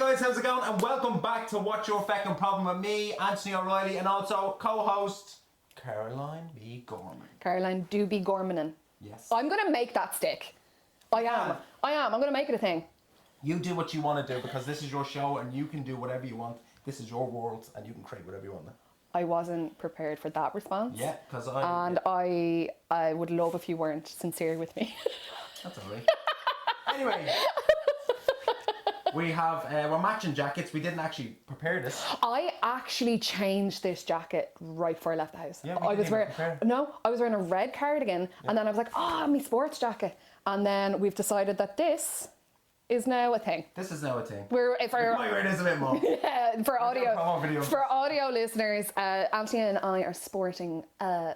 guys, how's it going? And welcome back to What's Your Feckin' Problem with me, Anthony O'Reilly, and also co-host Caroline B. Gorman. Caroline do be Gormanin. Yes. I'm going to make that stick. I am. I'm going to make it a thing. You do what you want to do because this is your show and you can do whatever you want. This is your world and you can create whatever you want. I wasn't prepared for that response. Yeah, because I would love if you weren't sincere with me. That's alright. Anyway. We have, we're matching jackets. We didn't actually prepare this. I actually changed this jacket right before I left the house. Yeah, I was wearing a red cardigan, and then I was like, my sports jacket. And then we've decided that this is now a thing. This is now a thing. We might wear this a bit more. Yeah, for audio listeners, Anthony and I are sporting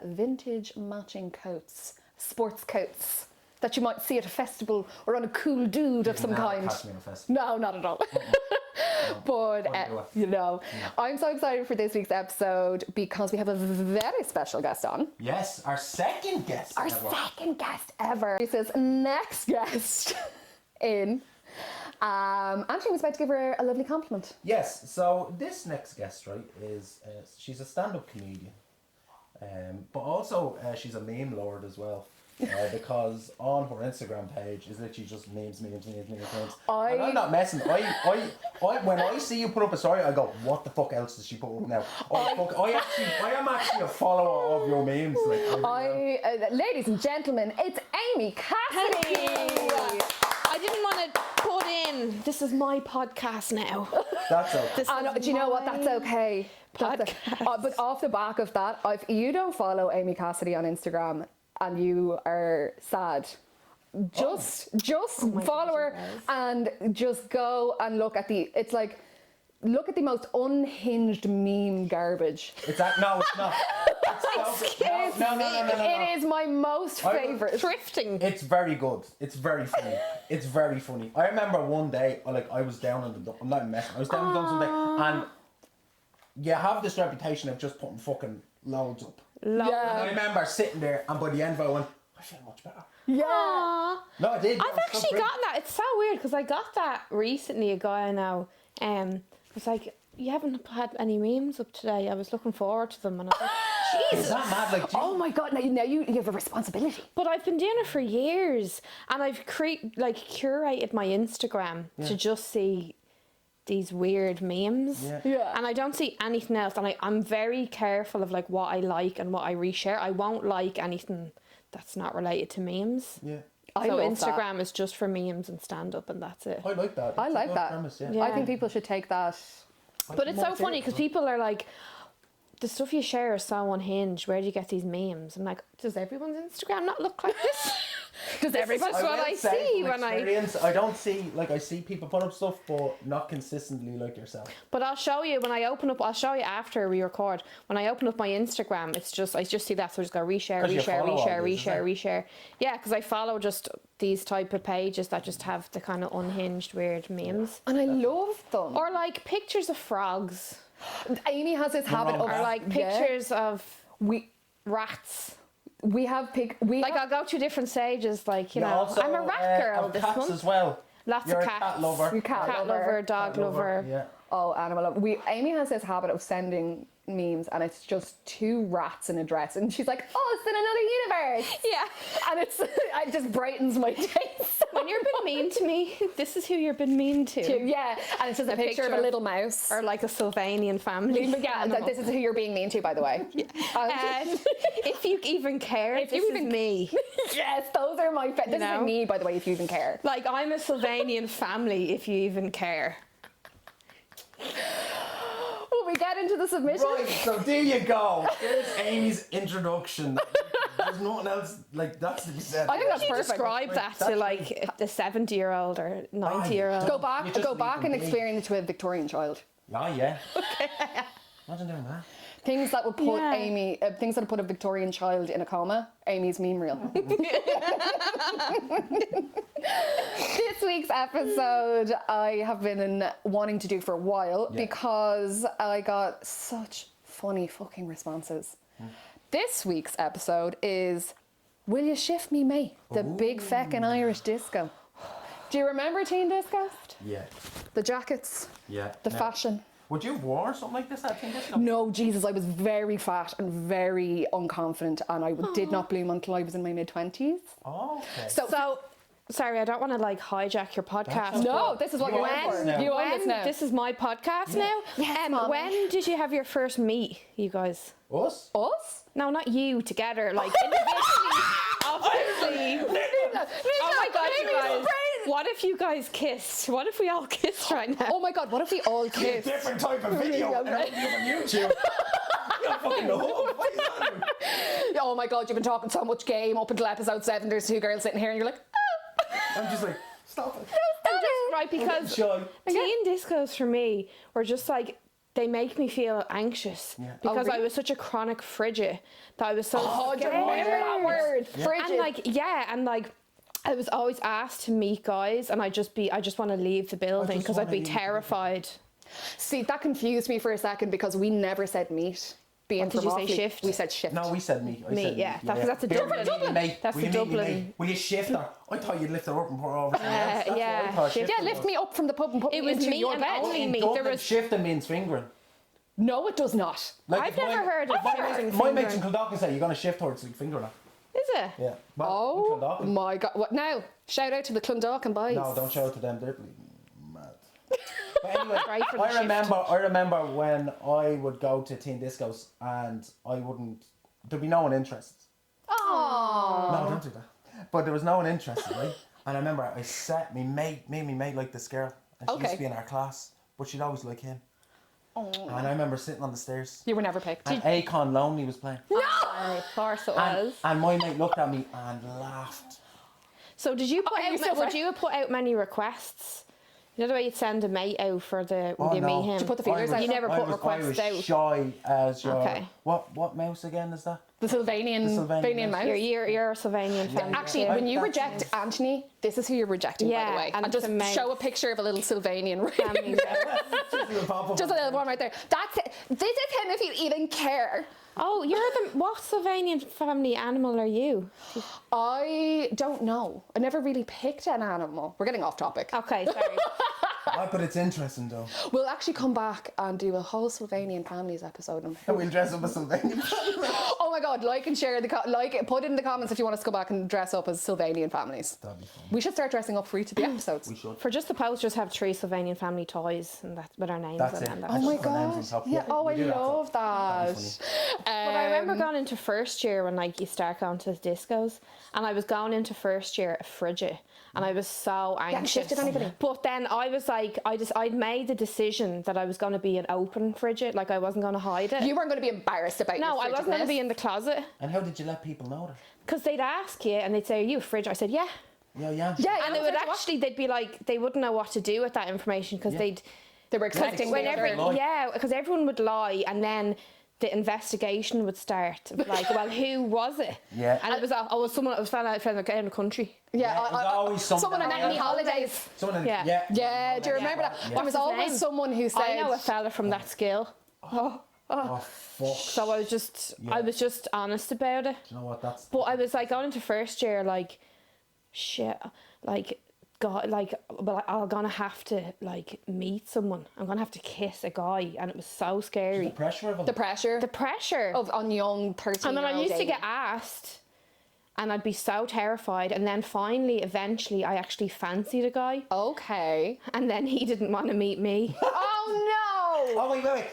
vintage matching coats, sports coats. That you might see at a festival or on a cool dude of some kind. Catch me on a festival. No, not at all. But, I'm so excited for this week's episode because we have a very special guest on. Yes, our second guest ever. This is next guest in. Anthony was about to give her a lovely compliment. Yes, so this next guest, right, is she's a stand-up comedian. But also she's a meme lord as well. Because on her Instagram page is literally just memes. And I'm not messing. I when I see you put up a story, I go, what the fuck else does she put up now? I am actually a follower of your memes. Ladies and gentlemen, it's Amy Cassidy. I didn't want to put in, this is my podcast now. That's okay. Do you know what? That's okay. But off the back of that, if you don't follow Amy Cassidy on Instagram, and you are sad, just follow her and just go and look at the most unhinged meme garbage. It's not. No. It is my most favourite. Thrifting. It's very good. It's very funny. I remember one day, I was down in the... I'm not messing. I was down in the dumps one day, and you have this reputation of just putting fucking loads up. And I remember sitting there, and by the end of it, I went, I feel much better. Yeah. Aww. No, I did. I've actually gotten that. It's so weird because I got that recently. A guy I know was like, "You haven't had any memes up today. I was looking forward to them," and I was like, Jesus. Is that mad? Oh my God! Now you have a responsibility. But I've been doing it for years, and I've curated my Instagram to just see these weird memes, and I don't see anything else, and I'm very careful of what I like and what I reshare. I won't like anything that's not related to memes. So Instagram is just for memes and stand-up, and that's it. I like that. I like that. Premise, I think people should take that. But it's so funny because people are like, the stuff you share is so unhinged. Where do you get these memes? I'm like, does everyone's Instagram not look like this? Does everyone? That's what I see when I don't see, I see people put up stuff, but not consistently like yourself. But I'll show you when I open up. I'll show you after we record. When I open up my Instagram, I just see that, so I just go reshare. Yeah, because I follow just these type of pages that just have the kind of unhinged, weird memes, and I love them. Or pictures of frogs. Amy has this habit of pictures of rats. We have I'll go through different stages. Also, I'm a rat girl this cats month as well. Lots You're of a cats. Cat lover. You're cat lover, dog lover. Yeah. Oh, animal lover. Amy has this habit of sending memes, and it's just two rats in a dress, and she's like, "Oh, it's in another universe." Yeah, and it just brightens my days. When you're being mean to me, this is who you're being mean to. Yeah, and it's just a picture of a little mouse, or a Sylvanian family. Yeah, this is who you're being mean to, by the way. If you even care, this is me. Yes, those are my. This is me, by the way. If you even care, I'm a Sylvanian family. If you even care. Will we get into the submission? Right, so there you go. There's Amy's introduction. There's nothing else that's to be said. I think that's perfect. Describe that to the 70-year-old or 90-year-old. Go back and experience it with a Victorian child. Oh yeah. Okay. Imagine doing that. Things that would put Amy, things that would put a Victorian child in a coma. Amy's meme reel. This week's episode I have been wanting to do for a while because I got such funny fucking responses. This week's episode is Will You Shift Me Mate? The big feckin' Irish disco. Do you remember Teen Disco? Yeah. The jackets, Yeah. the fashion. Would you have worn something like this at Teen Disco? No, Jesus, I was very fat and very unconfident, and I did not bloom until I was in my mid-20s. Oh, okay. So, sorry, I don't want to like hijack your podcast. No, this is what You you're own in this for. now. You own this now. This is my podcast now. Yes, Mommy. When did you have your first meet, you guys? Us? Us? No, not you together, like individually, obviously. Oh my god, you guys! What if you guys kissed? What if we all kissed right now? Oh my god, what if we all A kissed? different type of video. And it'll be on YouTube. You're fucking the hook. What is that? Oh my god, you've been talking so much game up until episode 7. There's 2 girls sitting here, and you're like, I'm just like, stop it. Right, because Shy. teen discos for me were just like, they make me feel anxious because I was such a chronic frigid that I was so oh, scared. do you remember that word? Frigid. And like I was always asked to meet guys, and I just want to leave the building because I'd be terrified. See, that confused me for a second because we never said meet. What did you say, shift? We said shift. No, we said meet. I Meet, said yeah. meet. That's a Dublin. That's Will the you meet me, Dublin. mate? Will you shift her? I thought you'd lift her up and put her over. That's what yeah, I thought shift. Yeah, lift me up from the pub and put It me was into me your and bed. only In me. Dublin, There was shifting means fingering. No, it does not. Like, I've if never heard of shifting My mates fingering. in Kildare say you're going to shift her, it's like fingering her. Is it? Yeah. Well, Oh in Kildare. my god. What now? Shout out to the Clondalkin boys. No, don't show it to them. They're bleeding mad. But anyway, Right for the I remember when I would go to teen discos and there'd be no one interested. Aww. No, don't do that. But there was no one interested, right? And I remember I set me mate like this girl, and she used to be in our class, but she'd always like him. Oh. And I remember sitting on the stairs, You were never picked. and Akon Lonely was playing, Of course it was. and my mate looked at me and laughed. So did you put Okay, out? so Would you have put out many requests? You know the way you'd send a mate out for the Oh, when you no. meet him. Did you put the feelers out? You never I put was requests out. shy as your Okay. what mouse again is that? The Sylvanian Sylvanian mouse. You're a Sylvanian fan. Actually, Yeah. when you That's reject nice. Anthony, this is who you're rejecting, by Yeah, the way. and And just the mouse. show a picture of a little Sylvanian. Family. Just a little one right there. That's it. This is him if you even care. Oh, what Sylvanian family animal are you? I don't know. I never really picked an animal. We're getting off topic. Okay, sorry. But it's interesting though. We'll actually come back and do a whole Sylvanian families episode. And we'll dress up as Sylvanian. Oh my god, like and share put it in the comments if you want us to go back and dress up as Sylvanian families. That'd be fun. We should start dressing up for each of the episodes. We should. For just the posters, have 3 Sylvanian family toys, and that's with our names That's on it. them. Oh my Just put our names on god. top. Yeah, oh we I do that, love that'd be that. But I remember going into first year when like you start going to discos, and I was going into first year a frigid, and I was so anxious. shifted anybody? But then I was like, I'd made the decision that I was going to be an open frigid, like I wasn't going to hide it. You weren't going to be embarrassed about your No, I wasn't going to frigidness. be in the closet And how did you let people know that? because they'd ask you and they'd say, "Are you a frigid?" I said, "Yeah." Yeah. Yeah, And it would actually, they'd be like, they wouldn't know what to do with that information because Yeah. They were expecting the other. Lie. yeah, because everyone would lie, and then the investigation would start. Like, well, who was it? Yeah. And it was someone that was found out in the country. Yeah, Yeah, it was always someone someone on that- any holidays. Someone Yeah. Yeah, do you remember that? Yeah. There was What's his always name? someone who said, I know a fella from that skill. Oh fuck. So I was just honest about it. Do you know what? That's. But I was like going into first year, like, shit, like, God, like, well, I'm gonna have to like meet someone. I'm gonna have to kiss a guy, and it was so The scary. pressure of it. the pressure The pressure. on young 13 And then I used to get asked, and I'd be so terrified. And then finally, eventually, I actually fancied a guy, Okay. and then he didn't want to meet me. Oh no! Oh wait.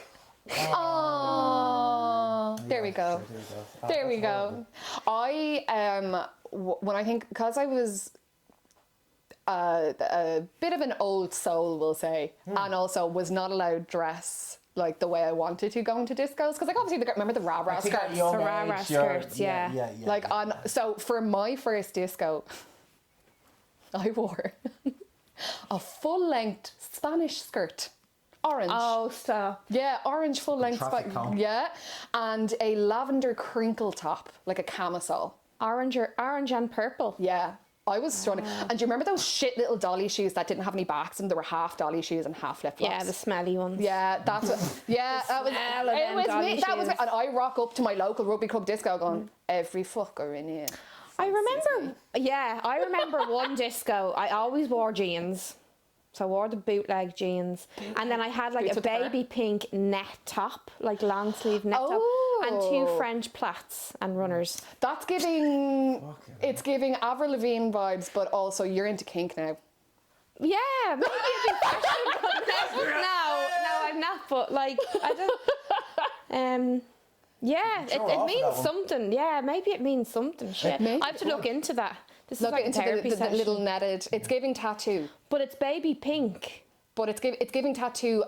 Oh, there we go. There we That's go. I when I think because I was a bit of an old soul, we'll say, and also was not allowed to dress like the way I wanted to going to discos because like obviously remember the rah-rah skirts. The rah-rah skirts, yeah. Like so for my first disco, I wore a full-length Spanish skirt, orange. Oh, stop. Yeah, orange full-length traffic cone. yeah, and a lavender crinkle top, like a camisole. Orange and purple. Yeah, I was stunning. And do you remember those shit little dolly shoes that didn't have any backs and they were half dolly shoes and half flip-flops? Yeah, the smelly ones. Yeah, that's what, yeah, that was smell of it. them Was dolly me. That was me. shoes. And I rock up to my local rugby club disco going, every fucker in here I remember one disco. I always wore jeans. So I wore the bootleg jeans. And then I had like Boots a with the fur? baby pink net top, like long sleeve net top, and 2 French plaits and runners. That's giving, it's giving Avril Lavigne vibes, but also you're into kink now. Yeah, maybe it'd be fashionable. No, I'm not. But like, I don't. Yeah, it means something. Yeah, maybe it means something. Shit, I have to look into that. This is like into a therapy the session. little netted. It's giving tattoo, But it's baby pink. but it's giving tattoo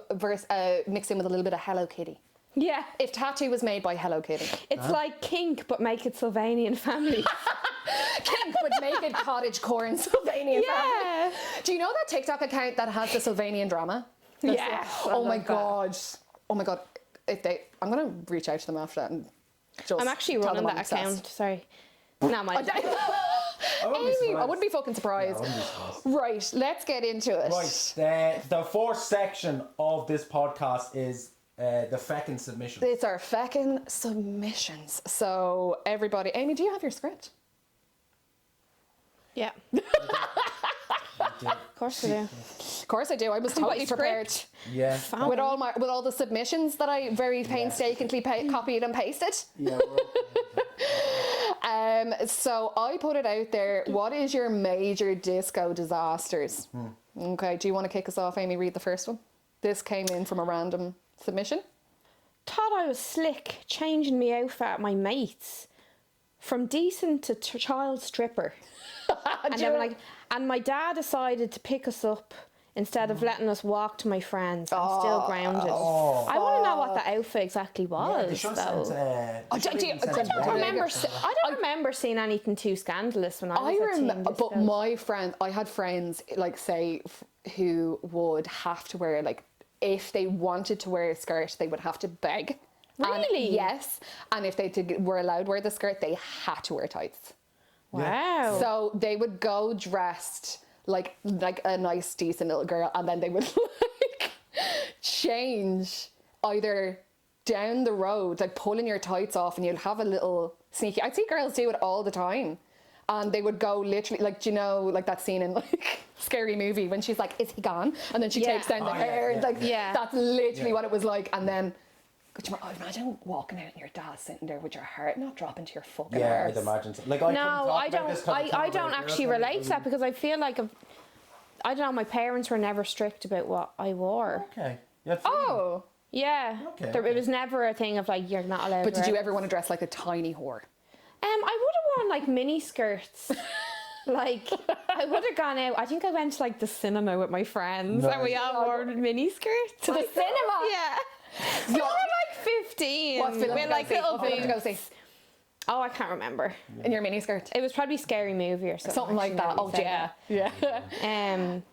mixed in with a little bit of Hello Kitty. Yeah, If tattoo was made by Hello Kitty, it's like kink, but make it Sylvanian family. kink would make it cottage core and Sylvanian. Yeah. Do you know that TikTok account that has the Sylvanian drama? Yes, I Oh my love that. god. Oh my god. I'm gonna reach out to them after that and just. I'm actually tell running them I'm that obsessed. account. Sorry. No, my. Amy, I wouldn't be fucking surprised. Right, let's get into it. Right, the fourth section of this podcast is the feckin' submission. It's our feckin' submissions. So everybody, Amy, do you have your script? Yeah. Of course I do. Of course I do. I was totally prepared. Yeah. With all the submissions that I very painstakingly copied and pasted. Yeah. So I put it out there. What is your major disco disasters? Okay, do you want to kick us off, Amy? Read the first one. This came in from a random submission. Thought I was slick, changing me outfit at my mates. From decent to child stripper. And then and my dad decided to pick us up instead of letting us walk to my friends. I'm still grounded. I want to know what the outfit exactly was, though. I don't remember seeing anything too scandalous when I was at teen disco. But my friend, I had friends like say who would have to wear like if they wanted to wear a skirt, they would have to beg. Really? And, yes. And if they were allowed to wear the skirt, they had to wear tights. Wow. So they would go dressed like a nice, decent little girl, and then they would like change either down the road, like pulling your tights off, and you'd have a little sneaky. I'd see girls do it all the time. And they would go literally, like, do you know, like that scene in like Scary Movie when she's like, "Is he gone?" And then she takes down the hair. And like, that's literally what it was like. And then, could you imagine walking out and your dad sitting there with your heart not dropping to your fucking Yeah, arse? I'd imagine so. Like, I don't actually relate to that because I feel like I don't know. My parents were never strict about what I wore. Okay. Yeah. Oh. Yeah. Okay, It was never a thing of like you're not allowed. But did you ever want to dress like a tiny whore? I would have worn like mini skirts. Like I would have gone out. I think I went to like the cinema with my friends, and we all wore mini skirts To the cinema? Yeah. We were like 15. What film with like little did you go see? Oh, I can't remember. In your mini skirt? It was probably Scary Movie or something. Something like that. Oh, yeah. Yeah.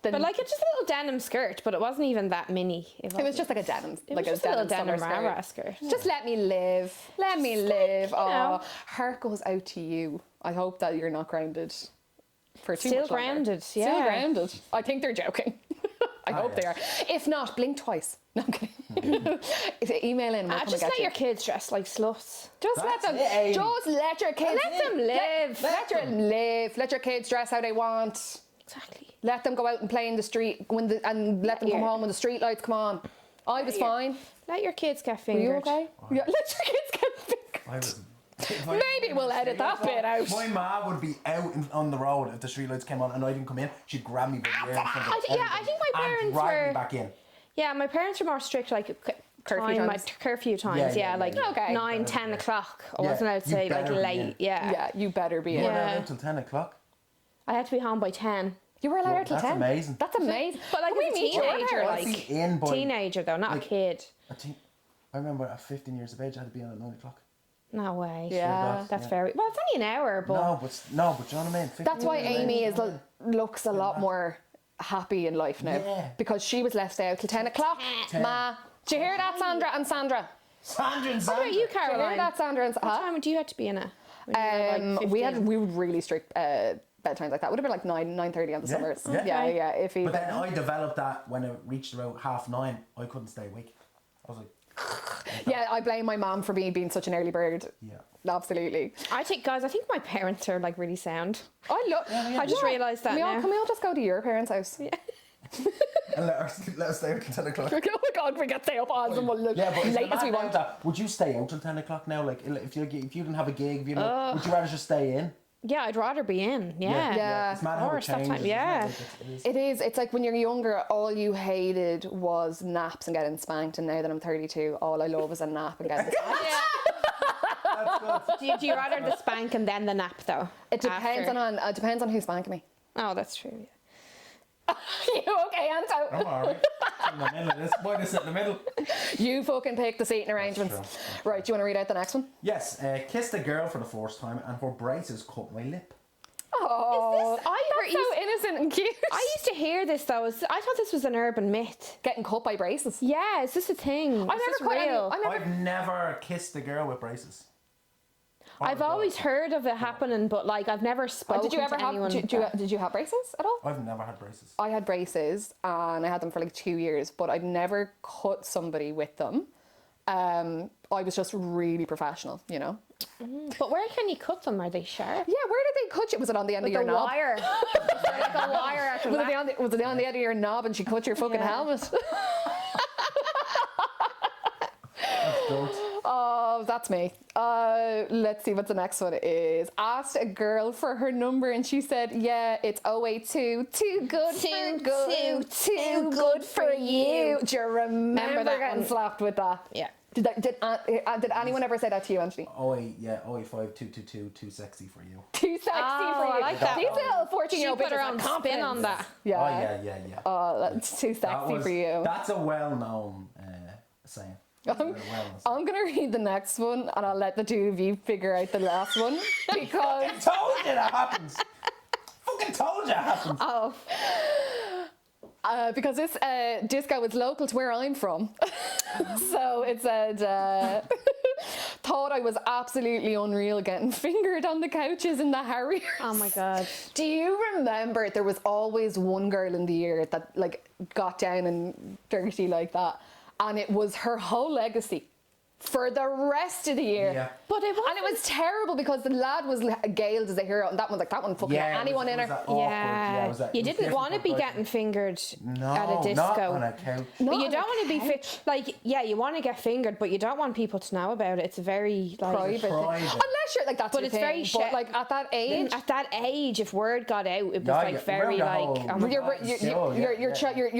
But like it's just a little denim skirt, but it wasn't even that mini. It was just like a denim, like a little denim rah skirt. Just let me live. Let me live. Like, you know. Oh, heart goes out to you. I hope that you're not grounded for too Still much longer. grounded, Still yeah. grounded. I think they're joking. I hope they are. If not, blink twice. No, I'm kidding. Email in. We'll come Just and let get your you. kids dress like sluts. Just let them. it. Just let your kids. Let them live. Let them live. Let your kids dress how they want. Exactly. Let them go out and play in the street and let them come home when the street lights come on. I was fine. Let your kids get Were fingered. you okay? Yeah, let your kids get fingered. I was. Maybe we'll edit that bit out. My ma would be out on the road if the streetlights came on and I didn't come in. She'd grab me by the ear in front of I think my everybody parents and drag were. me back in. Yeah, my parents were more strict, like curfew times. Yeah, like Okay. 9, 10 o'clock. I Yeah, wasn't allowed to you say like better be late. in. Yeah. Yeah, you better be You in. weren't Yeah. out until 10 o'clock. I had to be home by 10. You were allowed till That's 10. amazing. That's amazing. But like Can we as a meet you on teenager, her? I'd like be in by teenager though, not like, a kid. I remember at 15 years of age I had to be in at 9 o'clock. No way. Yeah. That's very well. It's only an hour, but No, but you know what I mean? 15 That's why years of Amy age, looks a lot more happy in life now. Yeah. Because she was left out till 10 o'clock. 10. Ma, do you hear that, Sandra and Sandra? Sandra and what Sandra. about you, Do you Caroline? hear that, Sandra and What Sandra? time do you have to be in it? When you were, like, We 15? were really strict bedtimes like that. Would have been like 9:30 on the summers. yeah. Yeah. If you. But then I developed that when it reached about 9:30, I couldn't stay awake. I was like, Yeah, I blame my mum for being such an early bird. Yeah. Absolutely. I think my parents are like really sound. I just realised that now. Can we all just go to your parents' house? Yeah. And let us stay until 10 o'clock. Oh my God, we get stay up on them But late as we want. would you stay out till 10 o'clock now? Like, if you didn't have a gig, would you rather just stay in? Yeah, I'd rather be in. Yeah. It's mad how it changes. Yeah. It is. It's like when you're younger, all you hated was naps and getting spanked. And now that I'm 32, all I love is a nap and getting spanked. Do you rather the spank and then the nap though? It depends on who's spanking me. Oh, that's true. Yeah. You okay, Anto? I'm alright. In the middle of this. Why just sit in the middle? You fucking pick the seating arrangements. True. Right, do you want to read out the next one? Yes, kissed a girl for the first time and her braces cut my lip. Oh, That's so innocent and cute. I used to hear this though. I thought this was an urban myth. Getting cut by braces. Yeah, is this a thing? I've never kissed a girl with braces. I've always heard of it happening, but like I've never spoken to anyone. Did you have braces at all? I've never had braces. I had braces and I had them for like 2 years, but I'd never cut somebody with them. I was just really professional, you know. But where can you cut them? Are they sharp? Yeah, where did they cut you? Was it on the end of your knob? Wire. Like a wire at the back. Was it on the end of your knob and she cut your fucking helmet? That's dope. Oh, that's me. Let's see what the next one is. Asked a girl for her number and she said, yeah, it's 082. Too good for you. Do you remember that getting one? slapped with that? Yeah. Did anyone ever say that to you, Anthony? 085 222 too sexy for you. Too sexy for you. I like that. These little 14-year-old She put her bitches own have spin on that. Yeah. Oh yeah. Oh, that's too sexy for you. That's a well-known saying. I'm going to read the next one and I'll let the two of you figure out the last one because... I told you that happens. Fucking told you it happens. Oh. Because this disco is local to where I'm from. So it said, thought I was absolutely unreal getting fingered on the couches in the Harriers. Oh my God. Do you remember there was always one girl in the year that like got down and dirty like that? And it was her whole legacy for the rest of the year. Yeah. But it was terrible because the lad was galed as a hero and that one's like, that one fucking anyone in her. You didn't want to be getting fingered at a disco. Not on a couch. But you don't want to be you want to get fingered, but you don't want people to know about it. It's a very private. Unless you're like that's but it's very but like at that age, if word got out, it was very your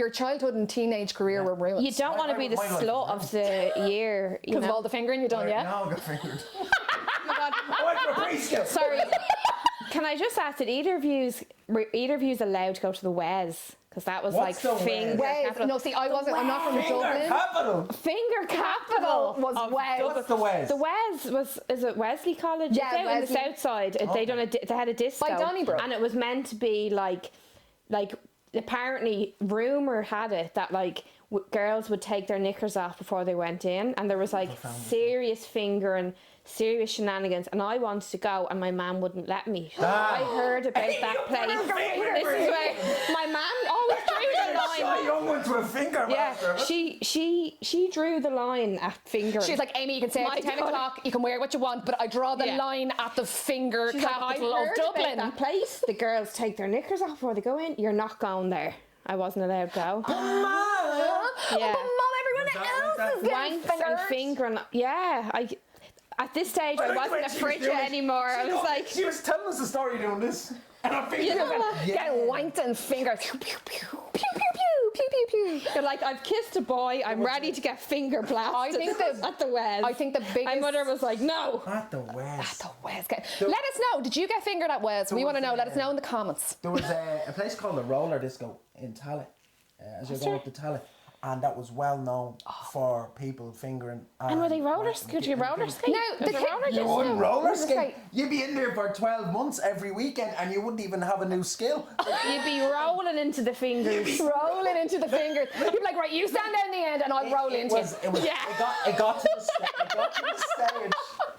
childhood and teenage career were ruined. You don't want to be the slut of the year, you know. All the fingering you done, No, I got fingered. Oh my God. I went for a preschool. Sorry. Can I just ask, did either of yous allowed to go to the Wes? Because that was What's like the finger capital. No, see, I wasn't. I'm not from Dublin. Capital. Finger capital was Wes. What's the Wes? The Wes is it Wesley College? Yeah, it's out in the south side. They had a disco by Donnybrook, and it was meant to be like apparently rumor had it that like girls would take their knickers off before they went in, and there was like serious finger and serious shenanigans, and I wanted to go and my mum wouldn't let me. I heard about that place. This is where my mum always drew the line. Young went to a finger. Yeah, she drew the line at finger. She's like, Amy, you can say at 10 o'clock, you can wear what you want, but I draw the line at the finger capital of Dublin. That place, the girls take their knickers off before they go in. You're not going there. I wasn't allowed to go. Yeah. Everyone else is getting fingering. Yeah, at this stage, I wasn't a frigid anymore. I was like... She was telling us the story doing this. And I figured getting wanked and fingered. Pew, pew, pew. Pew, pew, pew. Pew, pew, pew. You're like, I've kissed a boy. I'm ready to get finger blasted at the Wes. I think the biggest... My mother was like, no. At the Wes. At the Wes. Let us know. Did you get fingered at Wes? We want to know. Let us know in the comments. There was a place called the Roller Disco in Tallinn. As you're going up to Tallinn. And that was well known for people fingering. And were they roller skate? You roller skate? No, you wouldn't roller skate. You'd be in there for 12 months every weekend, and you wouldn't even have a new skill. You'd be rolling into the fingers. Rolling into the fingers. You'd be like, right, you stand down the end, and I'll roll into it.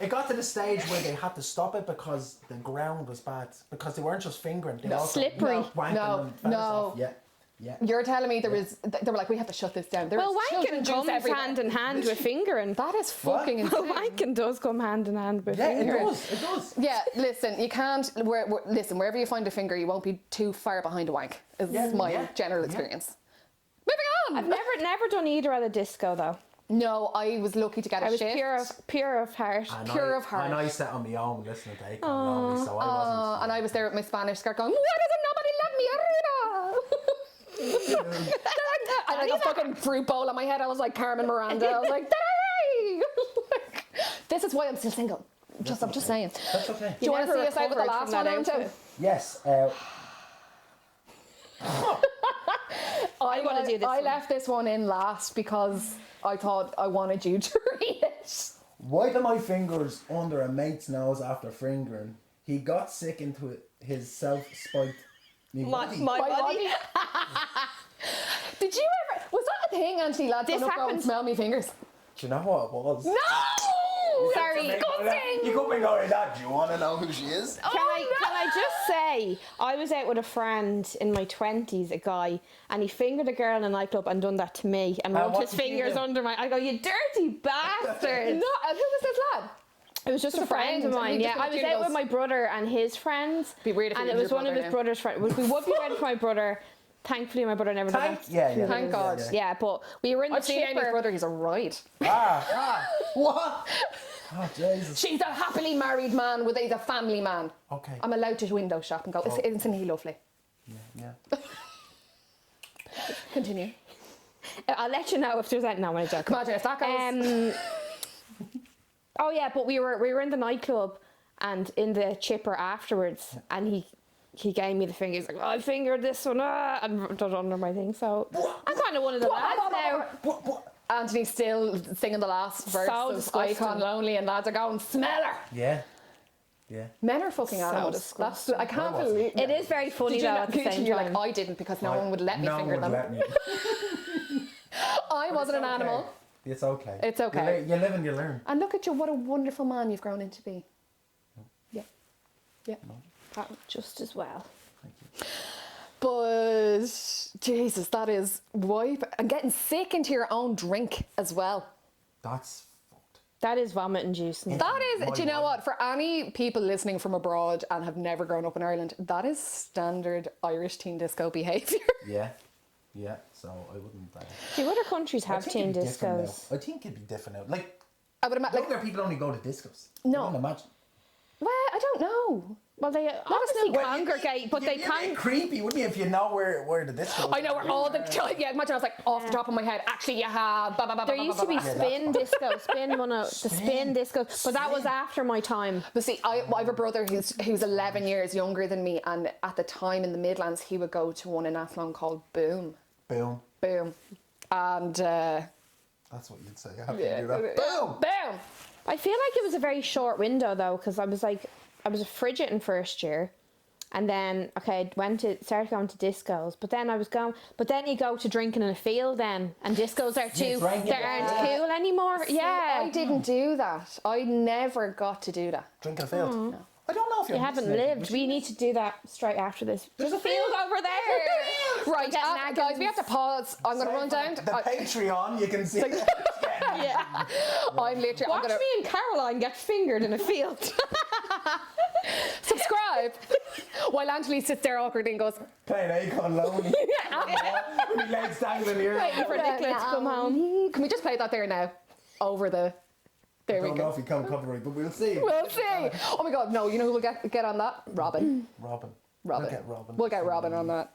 It got to the stage where they had to stop it because the ground was bad. Because they weren't just fingering. They also slippery. No. Yeah. You're telling me they were like, we have to shut this down. Well, wanking comes hand in hand with fingering. That is fucking insane. Well, wanking does come hand in hand with fingering. It does. Yeah, listen, you can't, listen, wherever you find a finger, you won't be too far behind a wank, is my general experience. Moving on! I've never done either at a disco, though. No, I was lucky to get a shift. I was pure of heart. Pure of heart. And I sat on my own listening to Akon Lonely, so I wasn't. And I was there with my Spanish skirt going, why doesn't nobody let me arriba? I had like a fucking fruit bowl on my head. I was like Carmen Miranda. I was like, hey! This is why I'm still single. I'm just saying. That's okay. Do you want to see us out with the last one, Anto? Yes. I want to do this. I left this one in last because I thought I wanted you to read it. Wiping my fingers under a mate's nose after fingering, he got sick into his self-spite. My body. Did you ever? Was that a thing, Anthony? Lads, This go and happened. smell me fingers. Do you know what it was? No! Sorry. You could be going that. Do you want to know who she is? Can I just say, I was out with a friend in my 20s, a guy, and he fingered a girl in a nightclub and done that to me and rubbed what his did you fingers do? under my... I go, you dirty bastard. No, who was this lad? It was just a friend of and mine, he yeah. just I was went out through with my brother and his friends. Be weird if and it it was was your one of brother his now. brother's friends. We would be ready for my brother. Thankfully, my brother never did that. Thank God. Yeah, but we were in the I've seen Amy's chipper. brother, he's a ride. What? Oh, Jesus. She's a happily married man he's a family man. Okay. I'm allowed to window shop and go, isn't he lovely? Yeah. Continue. I'll let you know if there's anything. No, I'm joking. Imagine if that goes. Oh yeah, but we were in the nightclub and in the chipper afterwards, and he gave me the finger. He's like, oh, I fingered this one, and rubbed it under my thing. So I'm kind of one of the lads now. Anthony's still singing the last verse of disgusting. Icon Lonely, and lads are going, smell her. Yeah. Men are fucking animals. disgusting. I can't believe It is very funny though at the same you're time. like, I didn't because no one would let me No finger one would them. let me. I wasn't an okay. animal. It's okay. It's okay. You live and you learn. And look at you, what a wonderful man you've grown into be. Yeah. Just as well. Thank you. But Jesus, that is wipe and getting sick into your own drink as well. That's fucked. That is vomit inducing. That is, do you know what? For any people listening from abroad and have never grown up in Ireland, that is standard Irish teen disco behaviour. Yeah. So I wouldn't. See, other countries I have think teen it'd be different discos. now. I think it'd be different now. Like, I would imagine. younger people only go to discos. No. I can imagine. Well, I don't know. Well, they obviously congregate, but they You'd be can't. creepy, wouldn't you, if you know where the disco is? I know where all the yeah. Imagine I was like off the top of my head. Actually, you have. There used to be spin disco, the spin disco, but that was after my time. But see, I have a brother who's 11 years younger than me, and at the time in the Midlands, he would go to one in Athlone called Boom. Boom. And That's what you'd say. I have to do that. Boom. Boom. I feel like it was a very short window though, because I was a frigid in first year, and then started going to discos, but then you go to drinking in a field then, and discos are they aren't cool anymore. See, I didn't do that. I never got to do that. Drinking a field. No. I don't know if You haven't lived. We need to do that straight after this. There's a field over there. Right, guys, we have to pause. I'm going to run down. The Patreon, you can see. Yeah. I'm literally. Watch me and Caroline get fingered in a field. Subscribe. While Angeli sits there awkwardly and goes, Playing Akon Lonely. With his legs dangling here. Waiting for Nicola to come home. Can we just play that there now? Over the. There I we don't know go. if we come copyright, but we'll see. We'll see. Oh my God, no! You know who will get on that? Robin. Robin. We'll get Robin on that.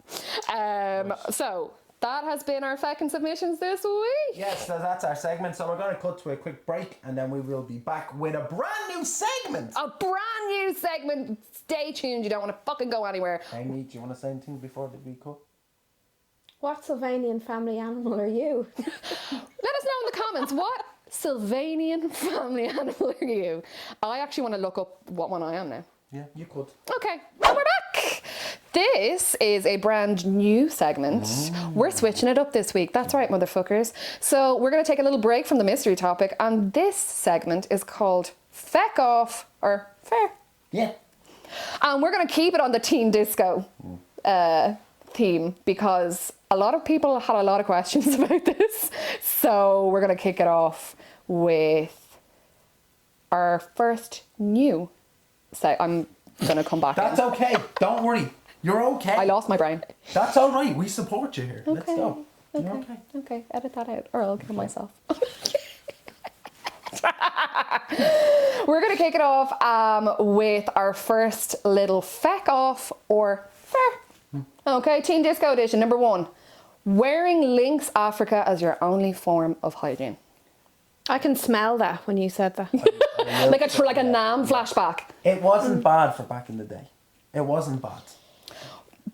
So that has been our second submissions this week. Yes, so that's our segment. So we're going to cut to a quick break, and then we will be back with a brand new segment. A brand new segment. Stay tuned. You don't want to fucking go anywhere. Amy, do you want to say anything before we cut? What Sylvanian family animal are you? Let us know in the comments what Sylvanian family animal are you? I actually want to look up what one I am now. Yeah, you could. Okay, and we're back. This is a brand new segment. We're switching it up this week. That's right, motherfuckers. So we're going to take a little break from the mystery topic, and this segment is called Feck Off or Fair. Yeah. And we're going to keep it on the teen disco theme because a lot of people had a lot of questions about this. So we're going to kick it off with our first new. So I'm going to come back. That's okay. Don't worry. You're okay. I lost my brain. That's all right. We support you here. Let's go. Okay. You're okay. Okay, edit that out, or I'll kill myself. We're going to kick it off with our first little feck off or fair. Okay, Teen Disco Edition, number 1. Wearing Lynx Africa as your only form of hygiene. I can smell that when you said that. like a Nam flashback. It wasn't bad for back in the day. It wasn't bad.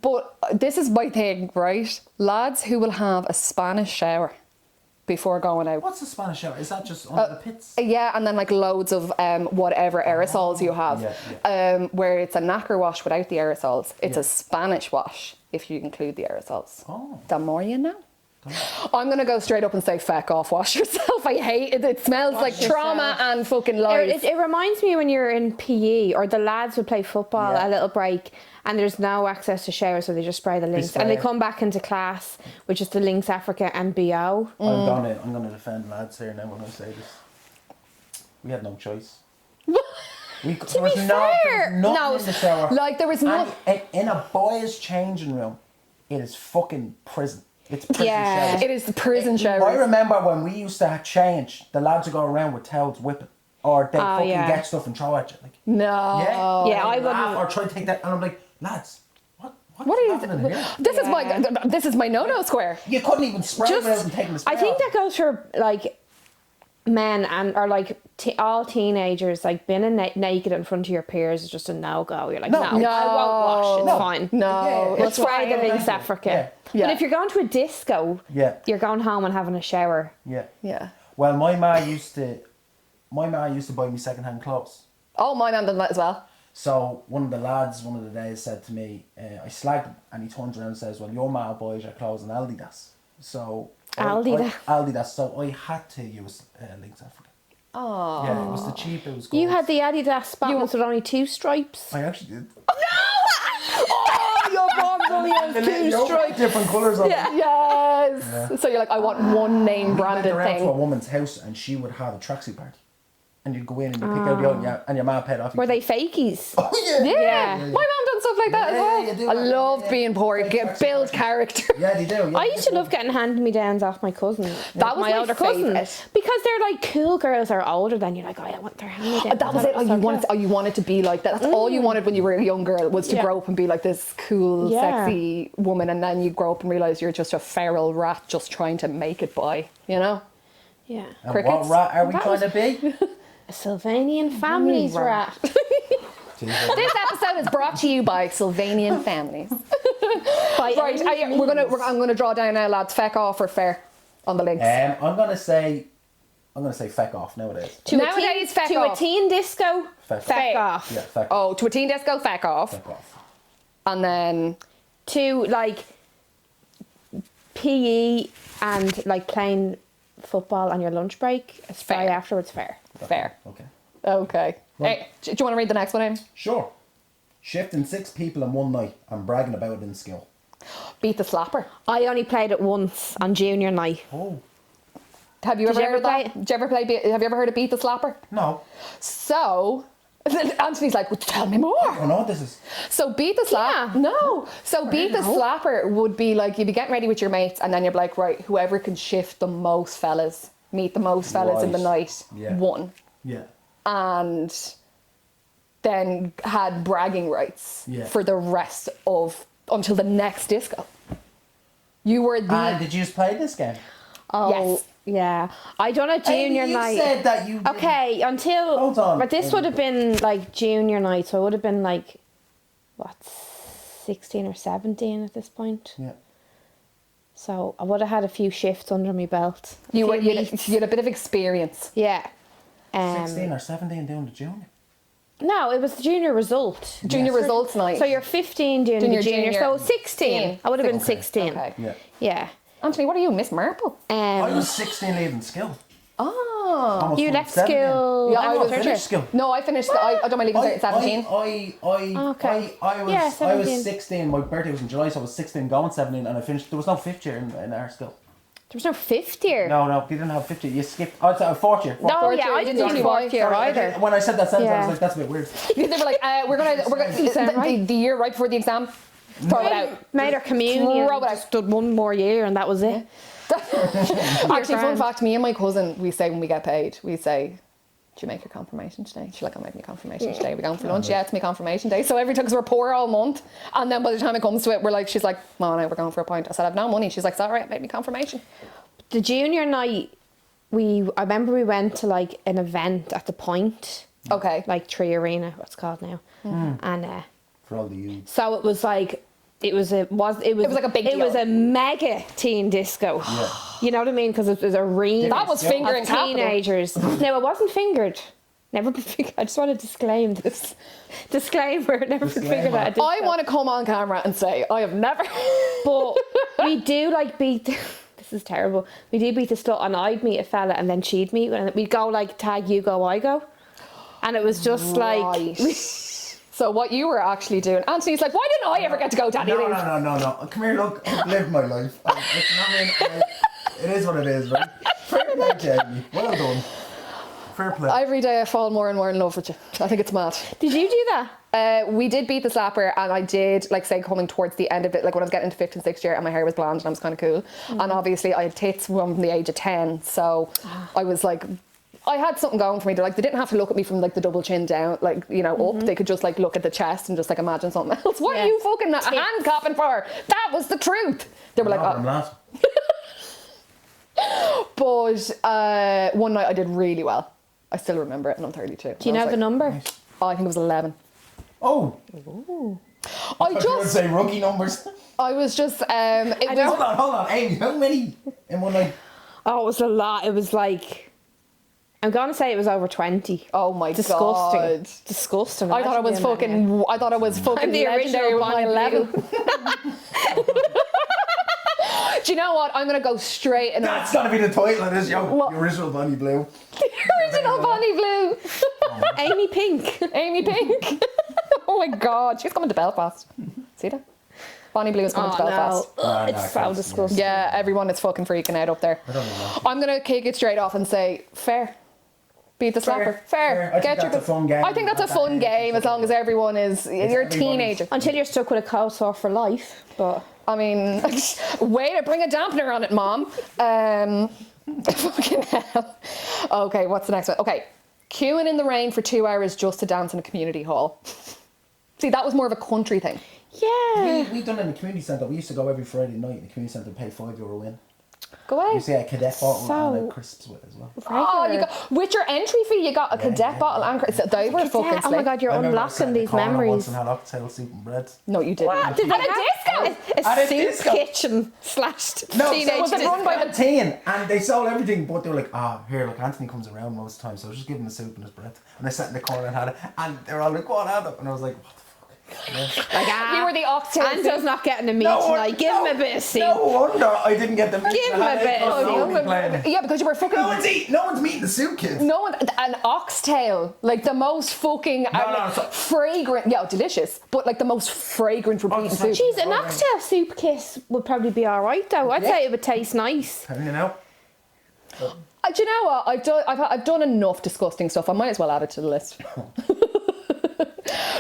But this is my thing, right? Lads who will have a Spanish shower before going out. What's a Spanish shower? Is that just under the pits? Yeah, and then like loads of whatever aerosols you have. Where it's a knacker wash without the aerosols. It's a Spanish wash if you include the aerosols. Oh. The more you know. I'm going to go straight up and say feck off, wash yourself. I hate it. It smells like trauma and fucking lies. It reminds me when you're in PE or the lads would play football a little break and there's no access to showers, so they just spray the Lynx and they come back into class, which is the Lynx Africa and BO. I'm gonna defend lads here now when I say this. We had no choice. To be fair, no, in the shower. Like there was no in a boys' changing room. It is fucking prison. It's prison showers. It is the prison shower. I remember when we used to change, the lads would go around with towels whipping, or they fucking get stuff and throw at you. Like, no. Yeah, I wouldn't. Or try to take that, and I'm like, lads, what are you happening here? This is my no-no square. You couldn't even spray without taking the spray I think off. that goes for like men and or like all teenagers, like being naked in front of your peers is just a no-go. You're like, no, I won't wash. It's fine. No, let's try the Lynx Africa. But if you're going to a disco, you're going home and having a shower. Yeah. Well, my ma used to buy me second-hand clothes. Oh, my man done that as well. So one of the lads, one of the days, said to me, I slagged him, and he turns around and says, "Well, your ma buys your clothes in Aldidas." So Aldidas. So I had to use Lynx Africa. Oh. Yeah, it was the cheap. It was good. You had the Adidas bottoms with only 2 stripes. I actually did. Oh, your mom only has 2 stripes. Different colours on them. Yes. So you're like, I want one name branded We went around thing. to a woman's house and she would have a tracksuit party. And you'd go in and you pick out the old, and your man paid off. Were they fakies? Oh, Yeah. My mom done stuff like that as well. you do I that. loved being poor. Build character. Yeah, they do. Yeah, I used to love getting hand-me-downs off my cousin. That was my older cousin. favourite. Because they're like cool girls are older than you. Like, oh, I want their hand-me-downs. That was it. You wanted to be like that. That's all you wanted when you were a young girl, was to grow up and be like this cool, sexy woman. And then you grow up and realise you're just a feral rat just trying to make it by, you know? Yeah. And Crickets. what rat are we trying to be? A Sylvanian families rat. This episode is brought to you by Sylvanian Families. Right, I'm gonna draw down now, lads. Feck off or fair on the links. I'm gonna say feck off nowadays. Nowadays, feck to off. a teen disco, feck off. Yeah, feck off. Oh, to a teen disco, feck off. Feck off. And then To like PE and like playing football on your lunch break. It's fair afterwards. Fair. Okay. Hey, do you want to read the next one in? Sure. Shifting 6 people in one night and bragging about it in skill. Beat the slapper. I only played it once on junior night. Oh. Have you Did ever you heard ever of that? Did you ever play? Have you ever heard of Beat the Slapper? No. So, Anthony's like, well, tell me more. I don't know what this is. So Beat the Slapper. Yeah. No. So Beat the Slapper would be like, you'd be getting ready with your mates, and then you're like, right, whoever can shift the most fellas, meet the most fellas in the night, won. Yeah. And then had bragging rights for the rest of until the next disco. You were the. And did you just play this game? Oh, Yes. yeah. I done a junior you night. said that you. Okay, until. Hold on. But this would have been like junior night, so I would have been like, what, 16 or 17 at this point. Yeah. So I would have had a few shifts under my belt. You had a bit of experience. Yeah. 16 or 17 doing the junior. No, it was the junior result. Junior results night. So you're 15 doing the junior. So 16. I would have been 16. Okay. Yeah. Yeah. Anthony, what are you, Miss Marple? I was 16 leaving skill. Oh. Almost You left 7 then. school. Yeah, I I was finished school. No, I finished. I done my leaving cert at 17. Okay. I Yeah, was 17. 16. My birthday was in July, so I was 16 going 17, and I finished. There was no 5th year in our school. There was no 5th year. No, we didn't have 5th year. You skipped. Oh, it's 4th year. No, Fourth yeah, year, I you didn't didn't do do 4th year Sorry, either. when I said that sentence, I Yeah. was like, that's a bit weird. They were like, we're gonna the year right before the exam. Throw it out. Made our communion. Throw it out. Just did one more year, and that was it. Actually, fun grand. fact: me and my cousin, we say when we get paid, we say, "Do you make your confirmation today?" She's like, "I'm making my confirmation today. We going for lunch? Yeah, it's my confirmation day." So every time, because we're poor all month, and then by the time it comes to it, we're like, she's like, "No, we're going for a pint." I said, "I've no money." She's like, "It's all right. Make me confirmation." The junior night, I remember we went to like an event at the Point, Okay. like Tree Arena, what's it called now, and For all the you. so it was like. It was like a big deal. It was a mega teen disco. Yeah. You know what I mean? Because it was a ring. That was Yeah. fingering of capital. teenagers. No, it wasn't fingered. Never been fingered. I just want to disclaim this. Disclaimer. Never been fingered at a disco. I want to come on camera and say I have never. But we do like beat. This is terrible. We do beat the slut, and I'd meet a fella, and then she'd meet, and we'd go like tag you go, I go, and it was just like. Right. So what you were actually doing, Anthony's like, why didn't I ever get to go to any of these? No. Come here, look. I've lived my life. It is what it is, right? Fair play, Jamie. Well done. Fair play. Every day I fall more and more in love with you. I think it's mad. Did you do that? We did beat the slapper, and I did, like, say, coming towards the end of it, like when I was getting into 5th and 6th year, and my hair was blonde, and I was kind of cool. And obviously, I had tits from the age of 10, so I was like, I had something going for me. They're like, they didn't have to look at me from like the double chin down, like, you know, up. They could just like look at the chest and just like imagine something else. What are you fucking handcuffing for? That was the truth. They were like, I'm not. But one night I did really well. I still remember it, and I'm 32. Do you know the number? Oh, I think it was 11. Oh. I I would just, say rookie numbers. I was just, Hold on, Amy. How many in one night? Oh, it was a lot. It was like. I'm gonna say it was over 20. oh my Disgusting. God. Disgusting. I thought I was fucking the legendary original with my Bonnie 11. Do you know what? I'm going to go straight and That's gotta be the title of this, yo. What? The original Bonnie Blue. the original Bonnie Blue. Amy Pink. Amy Pink. Oh my God. She's coming to Belfast. See that? Bonnie Blue is coming to Belfast. Nah, It's so close, disgusting. Yeah, everyone is fucking freaking out up there. I don't know. I'm going to kick it straight off and say, fair. Beat the slapper. Fair. I think that's a fun game. I think that's a fun game as long as everyone is. You're a everybody's- teenager. Until you're stuck with a cold sore for life. But I mean, way to bring a dampener on it, Mom. Fucking hell. Okay, what's the next one? Okay, queuing in the rain for 2 hours just to dance in a community hall. See, that was more of a country thing. yeah. We've done it in the community centre. We used to go every Friday night in the community centre and pay €5 in. Go You away. used to get a cadet bottle So- and a crisps with it as well. Oh, you got, with your entry fee, you got a cadet bottle and they were fucking Yeah, oh my slick. God, you're I remember I sat unlocking in the these corner memories. once and had oxtail soup and bread. No, you didn't. What? Did At they a have disco? A At a soup disco? kitchen slashed No, teenage so was it it run by the- canteen, and they sold everything, but they were like, here, look, Anthony comes around most of the time, so I was just give him the soup and his bread. And I sat in the corner and had it, and they were all like, go on, have it. And I was like, what the fuck? Yeah. Like, You were the oxtail Anto's soup. not getting a meat tonight. Give him a bit of soup. No wonder I didn't get the meat. Give him I a had bit of it, soup. I'll be playing. Yeah, because you were fucking. No one's meeting the soup, kids. No one, an oxtail, like the most fucking so- fragrant, yeah, delicious, but like the most fragrant repeating so- soup. Jeez, an oxtail soup kiss would probably be all right though. I'd say it would taste nice. You know? Do you know what? I've done enough disgusting stuff. I might as well add it to the list.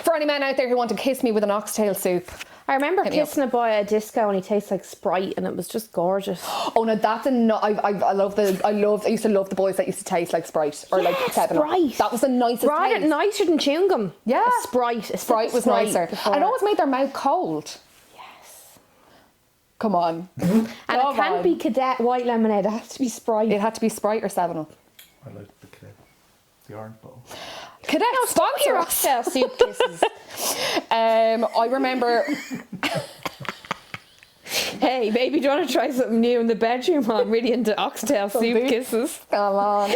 For any men out there who want to kiss me with an oxtail soup. I remember Hit me up. kissing a boy at a disco and he tastes like Sprite and it was just gorgeous. Oh no, that's I used to love the boys that used to taste like Sprite or like Yeah, 7 Up. Sprite. That was the nicest Rather taste. nicer than chewing gum. Yeah. A Sprite. A Sprite was nicer. before. It always made their mouth cold. Yes. Come on. And Come it can't on. be Cadet white lemonade. It has to be Sprite. It had to be Sprite or 7 Up. I like the cadet. The orange bottle. Cadet sponsor Your us. oxtail soup kisses. I remember. Hey, baby, do you want to try something new in the bedroom? I'm really into oxtail soup Something. kisses. Come on.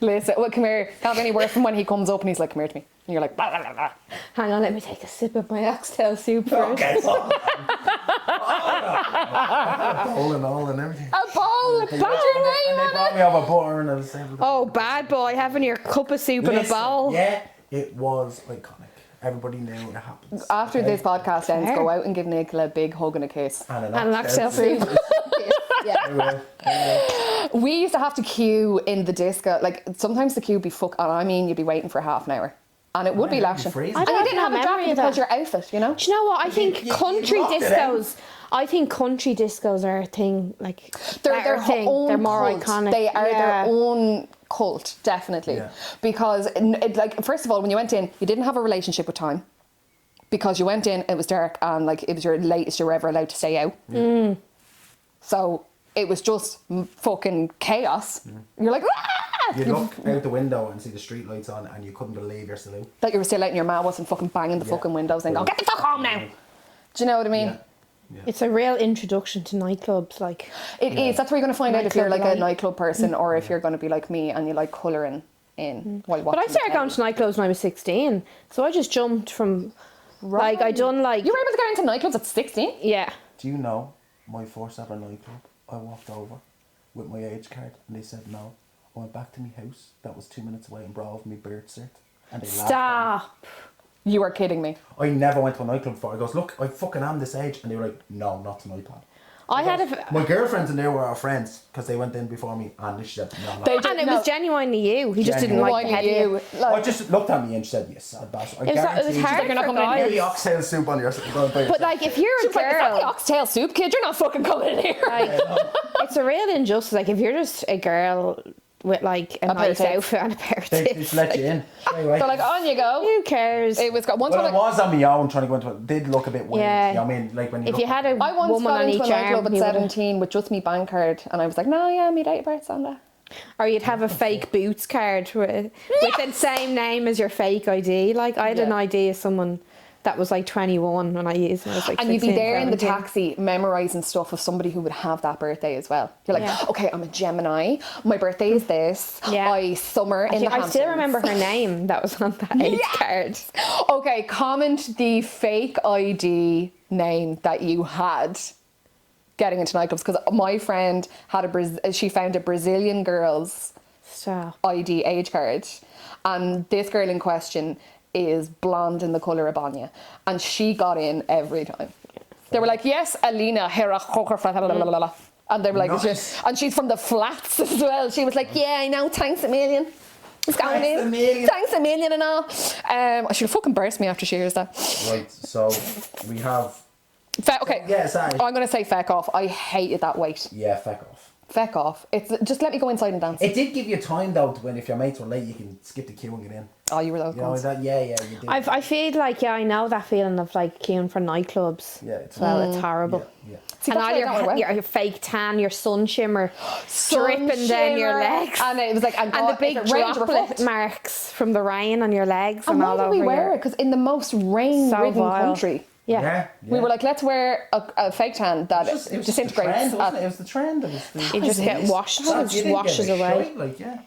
Listen, well, come here. Can't be any worse than when he comes up and he's like, come here to me. And you're like, blah, blah, blah, blah. Hang on, let me take a sip of my oxtail soup first. Okay, so. Bowl and all and everything. A bowl. Put your And they name brought on me over butter and I was saying, Oh, bad boy, having your cup of soup in a bowl. Yeah, it was iconic. Everybody knew it happens. After this podcast ends, go out and give Nicola a big hug and a kiss. And And an oxtail soup. Yeah. We used to have to queue in the disco. Like, sometimes the queue would be and I mean, you'd be waiting for half an hour. And it would be lashing. freezing. And you don't didn't have have a no jacket memory of because that. your outfit, you know? Do you know what? I think you country locked it discos. I think country discos are a thing. Like They're their thing. own They're more cult. iconic. They are Yeah. their own cult, definitely. Yeah. Because, like, first of all, when you went in, you didn't have a relationship with time. Because you went in, it was dark, and like it was your latest you were ever allowed to stay out. So it was just fucking chaos. You're like, ah! You look out the window and see the street lights on and you couldn't believe you're still out. That you were still out and your ma wasn't fucking banging the fucking windows and going, get the fuck home now. Do you know what I mean? Yeah. It's a real introduction to nightclubs. Like It is. That's where you're going to find out if you're like a Nightclub nightclub person or if you're going to be like me and you like colouring in while watching. But I started the going to nightclubs when I was 16, so I just jumped from like I done like You were able to get into nightclubs at 16? yeah. Do you know my first ever nightclub? I walked over with my age card and they said no. I went back to my house that was 2 minutes away and brought over my birth cert. And they laughed at me. Stop. You are kidding me. I never went to a nightclub before. I goes, look, I fucking am this age. And they were like, no, not tonight, pal. I had a My girlfriends and they were our friends because they went in before me and she said, no, They no. did- and it no. was genuinely you. He just didn't like the head of you. I just looked at me and she said, you sad bastard. I It was guarantee hard you're not for going to guys. the oxtail soup on your But like if you're a She's like, is that the girl, oxtail soup, kid? You're not fucking coming in here. like it's a real injustice. Like if you're just a girl with like a pair of nice tits. outfit and a pair of they tits, just let you in. Anyway. They're like, on you go. who cares? It was got one Well, time. I was on my own trying to go into it. Did look a bit weird. Yeah. You know what I mean? Like when you If look you had a I once woman got on into each a nightclub arm, at you would've- 17 with just me bank card, and I was like, no, yeah, me date of birth's on there. or you'd have a fake Boots card with the same name as your fake ID. Like I had an Yeah. ID of someone that was like 21 when I used it. I was like And you'd be 16, there in the 17. taxi memorising stuff of somebody who would have that birthday as well. You're like, Yeah. okay, I'm a Gemini. My birthday is this. Yeah. I summer in the I still Hamptons. remember her name that was on that age card. Okay, comment the fake ID name that you had getting into nightclubs, because my friend had she found a Brazilian girl's So ID age card, and this girl in question is blonde in the colour of Banya, and she got in every time. They were like, yes, Alina Hera, and they were like, Nice. and she's from the flats as well. She was like, yeah, I know, thanks a million. It's going Thanks in. a million. Thanks a million and all. She would fucking burst me after she hears that. Right, so we have. Okay. Yeah, sorry. I'm going to say feck off. I hated that wait. Yeah, feck off. Feck off. It's just let me go inside and dance. It did give you time though to when if your mates were late, you can skip the queue and get in. Oh, you were those You know ones. that? Yeah, you did. I feel like I know that feeling of like queuing for nightclubs. Yeah, it's Well, it's horrible. Yeah. See, And that's all why I don't wear your fake tan, your sun shimmer Sun dripping down your shimmer. legs. And it was like, And the big droplet marks from the rain on your legs and And all why over did we wear your... it? Because in the most rain-ridden vile. country, Yeah. we were like, let's wear a fake tan that It was just disintegrates. the trend, wasn't it? It was the trend. It was the, You just get washed, You it didn't washes get a away. shite, like, yeah.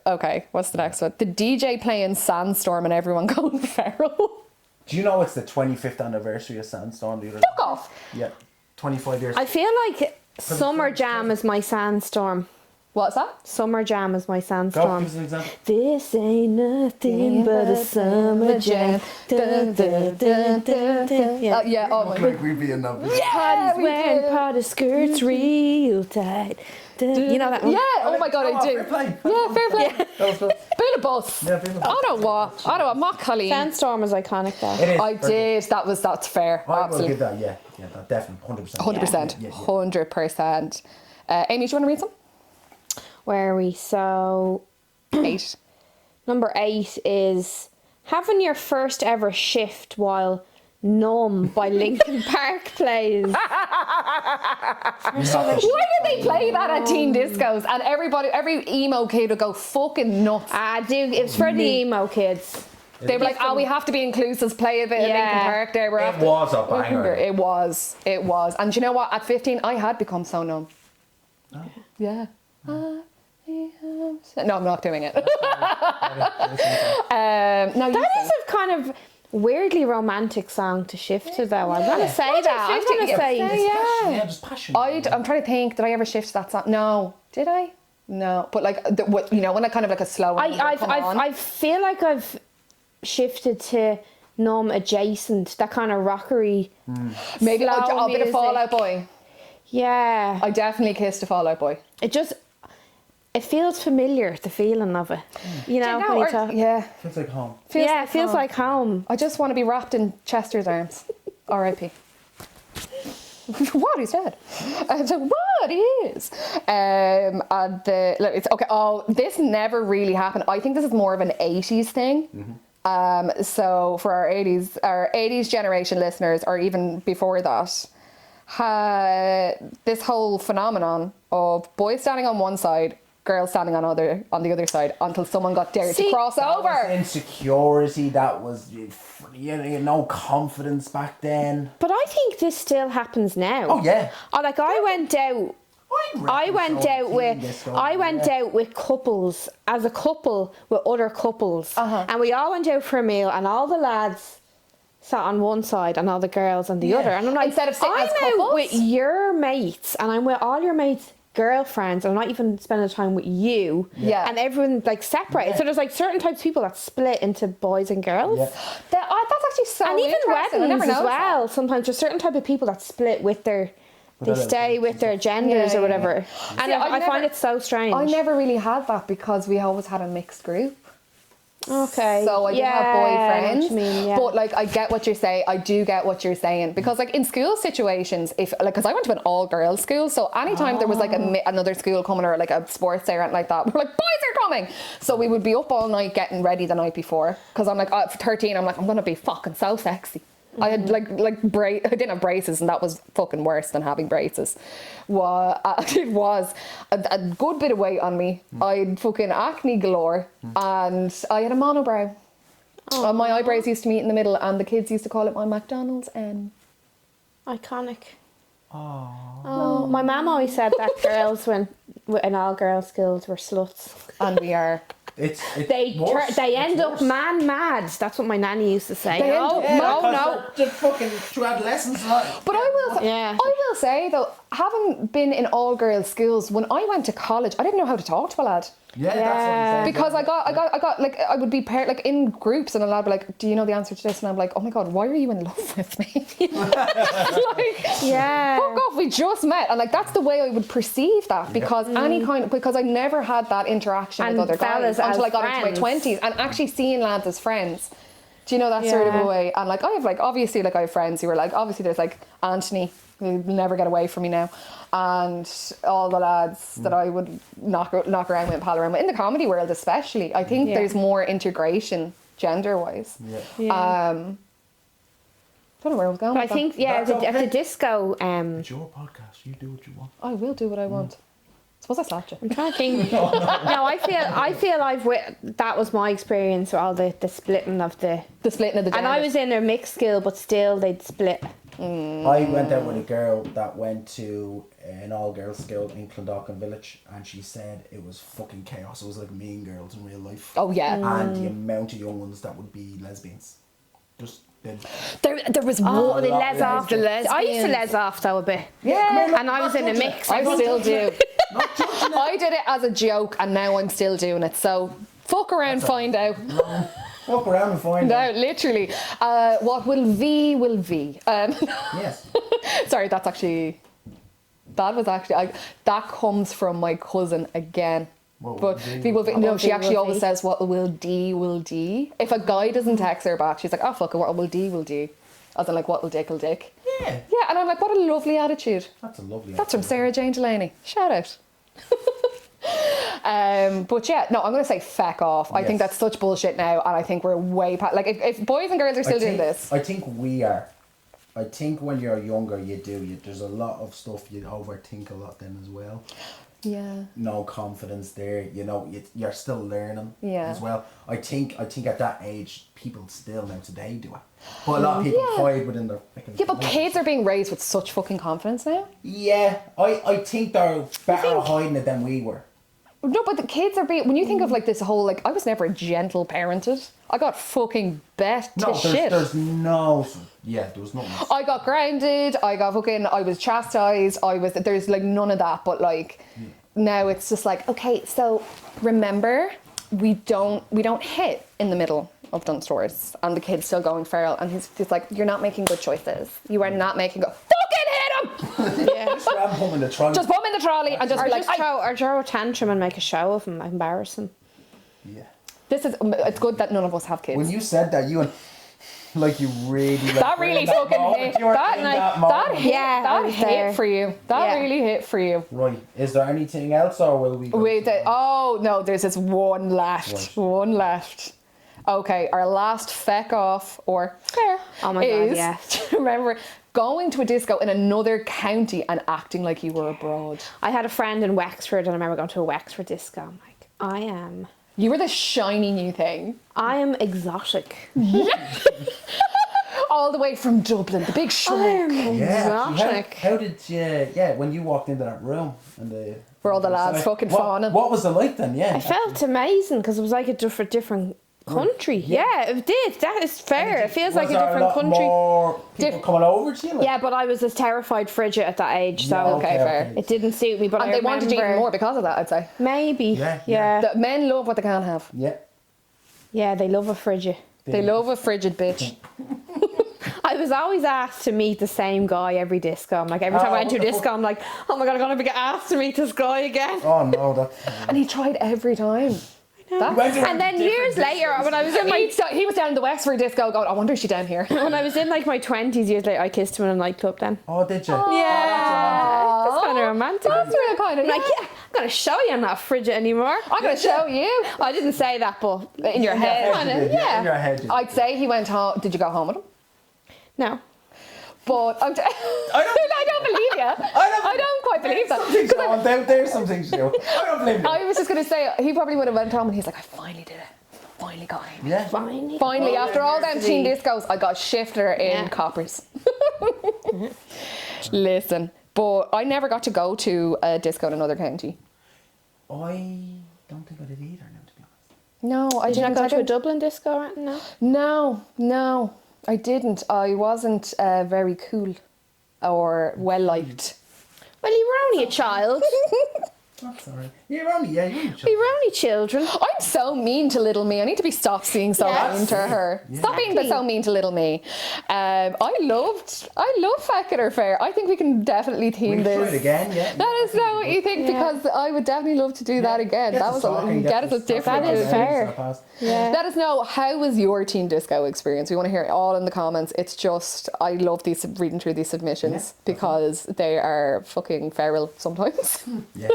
Okay, what's the next one? The DJ playing Sandstorm and everyone going feral. Do you know it's the 25th anniversary of Sandstorm? The other Fuck off. Yeah, 25 years. I feel like Summer Jam is my sandstorm. What's that? Summer Jam is my Go, sandstorm. give us an example. This ain't nothing but a summer jam. Dun, dun, dun, dun, dun. Yeah. Yeah, oh my god. Like we'd be in that. Parties we wearing do. party skirts real tight. Dun, you know that one? Yeah, oh my god, I do. Fair play. Yeah, fair play. That was good. Bit of bus. Yeah, bit of bus. I don't want. Mock Colleen. Sandstorm is iconic though. It is. I did. That's fair. I will Absolutely. give that. Yeah, that definitely 100%. 100%. Yeah, yeah. 100%. Amy, do you want to read some? Where are we? So 8. number 8 is having your first ever shift while Numb by Linkin Park plays. Why did they play that at teen discos? And every emo kid would go fucking nuts. Dude, it was for the emo kids. They were like, oh, we have to be inclusive, play a bit of Yeah. Linkin Park there. We're It after- was a banger. It was. And do you know what? At 15, I had become so numb. Yeah. No, I'm not doing it. No, you That sing. is a kind of weirdly romantic song to shift to though. I'm gonna say that. I'm shift it? gonna say Yeah, just passion. I'm trying to think. Did I ever shift that song? No. Did I? No. But like, when I kind of like a slow. I feel like I've shifted to numb adjacent, that kind of rockery. Maybe a slow bit of music. Fall Out Boy. Yeah. I definitely kissed a Fall Out Boy. It feels familiar, the feeling of it. You know, when you talk. Yeah. Feels like home. It feels like home. I just want to be wrapped in Chester's arms. R.I.P. What, he's dead? So what, he is. And it's okay. Oh, this never really happened. I think this is more of an 80s thing. So for our 80s generation listeners, or even before that, this whole phenomenon of boys standing on one side, girls standing on the other side, until someone got dared to cross over. Insecurity, that was no confidence back then. But I think this still happens now. Oh yeah. Like I went out with couples, as a couple with other couples, and we all went out for a meal, and all the lads sat on one side and all the girls on the other, and I'm like, instead of sitting I'm as couples? out with your mates, and I'm with all your mates' girlfriends, and I'm not even spending time with you, and everyone like separated. So there's like certain types of people that split into boys and girls. That's actually so And even interesting. I never weddings as noticed well. that. Sometimes there's certain type of people that split with their. They stay with their genders or whatever. And See, I find it so strange. I never really had that because we always had a mixed group. Okay. So I did have I know boyfriends. what you mean, yeah. But like, I get what you're saying. I do get what you're saying. Because like in school situations, because I went to an all girls school, so anytime there was like another school coming or like a sports day or anything like that, we're like, boys are coming. So we would be up all night getting ready the night before. Because I'm like, at 13, I'm like, I'm going to be fucking so sexy. I had I didn't have braces, and that was fucking worse than having braces. It was a good bit of weight on me. I had fucking acne galore, and I had a monobrow. My eyebrows used to meet in the middle, and the kids used to call it my McDonald's N. Iconic. Oh, my mum always said that girls in all girls schools were sluts, and we are. They end up man mad. That's what my nanny used to say. No. They're fucking through adolescence. But I will say though, having been in all girls schools, when I went to college, I didn't know how to talk to a lad. Yeah, that's what I'm saying. Because I got like, I would be paired like in groups, and a lad would be like, do you know the answer to this? And I'm like, oh my god, why are you in love with me? Fuck off, we just met. And like, that's the way I would perceive that, because because I never had that interaction with other guys until I got into my 20s, and actually seeing lads as friends. Do you know that sort of a way? And like, I have like, obviously like I have friends who are like, obviously there's like Anthony, who'll never get away from me now, and all the lads that I would knock around with and pal around with in the comedy world, especially. I think there's more integration gender wise. I don't know where I was going. But I think at the disco. It's your podcast. You do what you want. I will do what I want. Suppose I slapped you. I'm trying to think. No, I feel that was my experience with all the splitting of the splitting of the genders. And I was in a mixed school, but still they'd split. I went out with a girl that went to an all-girls school in Clondalkin Village, and she said it was fucking chaos. It was like Mean Girls in real life. Oh yeah. And the amount of young ones that would be lesbians. Just there was one. They les off. The lesbians. I used to les off though a bit. Yeah. And I was in a mix. I still do. I did it as a joke, and now I'm still doing it. So fuck around, find out. Fuck around and find out. Literally. What will V will V. Yes. Sorry, that comes from my cousin again. But she actually always says what will D will D. If a guy doesn't text her back, she's like, oh fuck it, what will D will D. As in like, what will dick will dick. Yeah, and I'm like, what a lovely attitude. That's a lovely That's from Sarah Jane Delaney. Shout out. But yeah, no, I'm going to say feck off. I think that's such bullshit now, and I think we're way past. Like, if boys and girls are still doing this, I think we are. I think when you're younger, there's a lot of stuff you overthink a lot then as well. Yeah. No confidence there. You're still learning. Yeah. As well. I think at that age, people still now today do it. But a lot of people hide within their. Yeah, but kids are being raised with such fucking confidence now. Yeah, I think they're better at hiding it than we were. No, but the kids are being... When you think of like this whole, like, I was never gentle parented. I got fucking bet to shit. There's no... Yeah, there was nothing. I got grounded, I was chastised, there's like none of that, but like, now it's just like, okay, so remember, we don't hit in the middle of Dunn Stores, and the kid's still going feral, and he's like, you're not making good choices. You are not making fucking hit him! Yeah. Just grab him in the trolley. Just put him in the trolley and just Or be like, just throw a tantrum and make a show of him, embarrass him. Yeah. it's good that none of us have kids. When you said that, you like you really like that really fucking hit. That hit for you. That really hit for you. Right. Is there anything else, or will we? Oh no, there's this one left. Right. One left. Okay, our last feck off or fair God, yes. Remember going to a disco in another county and acting like you were abroad. I had a friend in Wexford, and I remember going to a Wexford disco. I'm like, You were the shiny new thing. I am exotic. All the way from Dublin, the big schmuck. Exotic. How did you? Yeah, when you walked into that room and where all the lads fucking fawning. What was it like then? Yeah, I felt amazing because it was like a different country. Yeah, it did. That is fair. It feels like a different country. More people coming over to you? Like? Yeah, but I was a terrified Frigid at that age, so okay, fair. It didn't suit me. But and they wanted you even more because of that, I'd say. Maybe. Yeah. The men love what they can't have. Yeah. Yeah, they love a Frigid. They love a frigid bitch. I was always asked to meet the same guy every disco. I'm like, every time I went to a disco, I'm like, oh my God, I'm going to be asked to meet this guy again. Oh no, that's... And he tried every time. And then years later, when I was in my... He was down in the Wexford disco going, I wonder if she's down here. When I was in like my 20s, years later, I kissed him in a nightclub then. Oh, did you? Yeah. That's kind of romantic. That's real kind of, I'm like, yeah, I'm going to show you I'm not frigid anymore. I'm going to show you. I didn't say that, but in your head. Kind of, yeah. In your head. I'd say he went home. Did you go home with him? No. But I don't believe you. I don't quite believe that. There's some things to do. I don't believe you. I was just going to say, he probably would have went home and he's like, I finally did it. Finally got him. Yeah. Finally, after all them teen discos, I got shifter in coppers. Listen, but I never got to go to a disco in another county. I don't think I did either, now, to be honest. No, I didn't. Did you not go to a Dublin disco or anything? No, I didn't. I wasn't very cool or well liked. Well, you were only a child. That's alright. You were only children. We were only children. I'm so mean to little me. I need to be stopped being so mean to her. Yeah. Stop being so mean to little me. I love Feck It or Fair. I think we can definitely theme this. We'll try it again, yeah. Let us know what you think because I would definitely love to do that again. That was get us a different. That is fair. Yeah. Let us know, how was your teen disco experience? We want to hear it all in the comments. It's just, I love reading through these submissions because they are fucking feral sometimes. Yeah.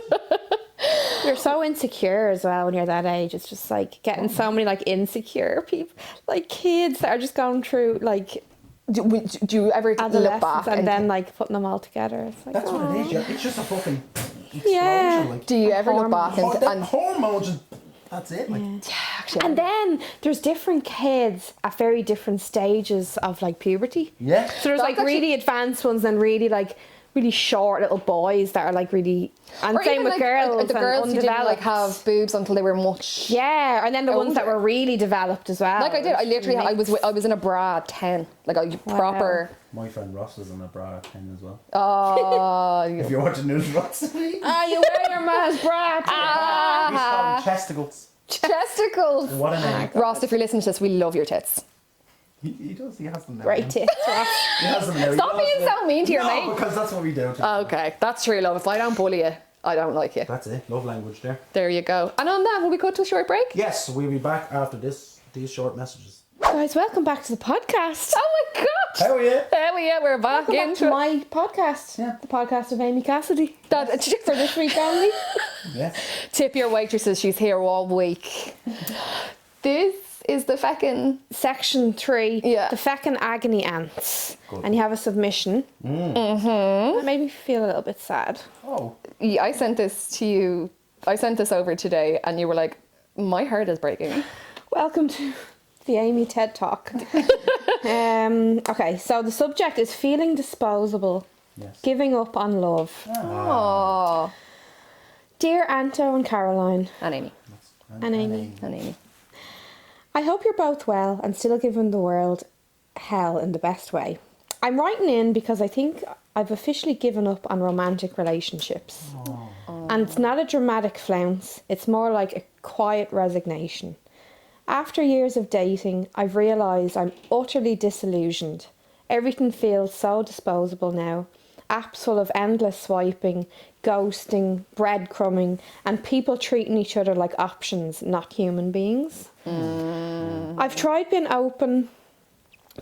You're so insecure as well when you're that age. It's just like getting so many like insecure people, like kids that are just going through like. Do you ever look back and then like putting them all together? It's like, that's what it is. It's just a fucking explosion. Like, do you ever look back and hormones? That's it. Like. Yeah, actually. And then there's different kids at very different stages of like puberty. Yeah. So there's like really advanced ones and really like really short little boys that are like really, and or same with like, girls. The girls who didn't like have boobs until they were much. Yeah, and then the ones that were really developed as well. Like I did. I literally I was in a bra at 10. Like a proper. My friend Ross was in a bra at 10 as well. Oh. If you're watching news, Ross. You wear your man's bra. We call them chesticles. Chesticles. What a name. Ross, if you're listening to this, we love your tits. He does. He has them now. Great tits, Ross. He has them now. Stop being so mean to your mate. because that's what we do. Okay, that's true love. If I don't bully you, I don't like you. That's it. Love language there. There you go. And on that, will we go to a short break? Yes, we'll be back after these short messages. Guys, welcome back to the podcast. Oh my god! Hell yeah! Hell yeah, we're back into my podcast. Yeah. The podcast of Amy Cassidy. that For this week only. Yes. Tip your waitresses, she's here all week. This is the feckin' Section 3. Yeah. The feckin' agony ants. Good. And you have a submission. That made me feel a little bit sad. Oh. Yeah, I sent this to you. I sent this over today, and you were like, "My heart is breaking." Welcome to the Amy TED Talk. Okay, so the subject is feeling disposable. Yes. Giving up on love. Oh. Dear Anto and Caroline. And Amy. And Amy. And Amy. I hope you're both well and still giving the world hell in the best way. I'm writing in because I think I've officially given up on romantic relationships. And it's not a dramatic flounce, it's more like a quiet resignation. After years of dating, I've realised I'm utterly disillusioned. Everything feels so disposable now. Apps full of endless swiping, ghosting, breadcrumbing, and people treating each other like options, not human beings. I've tried being open,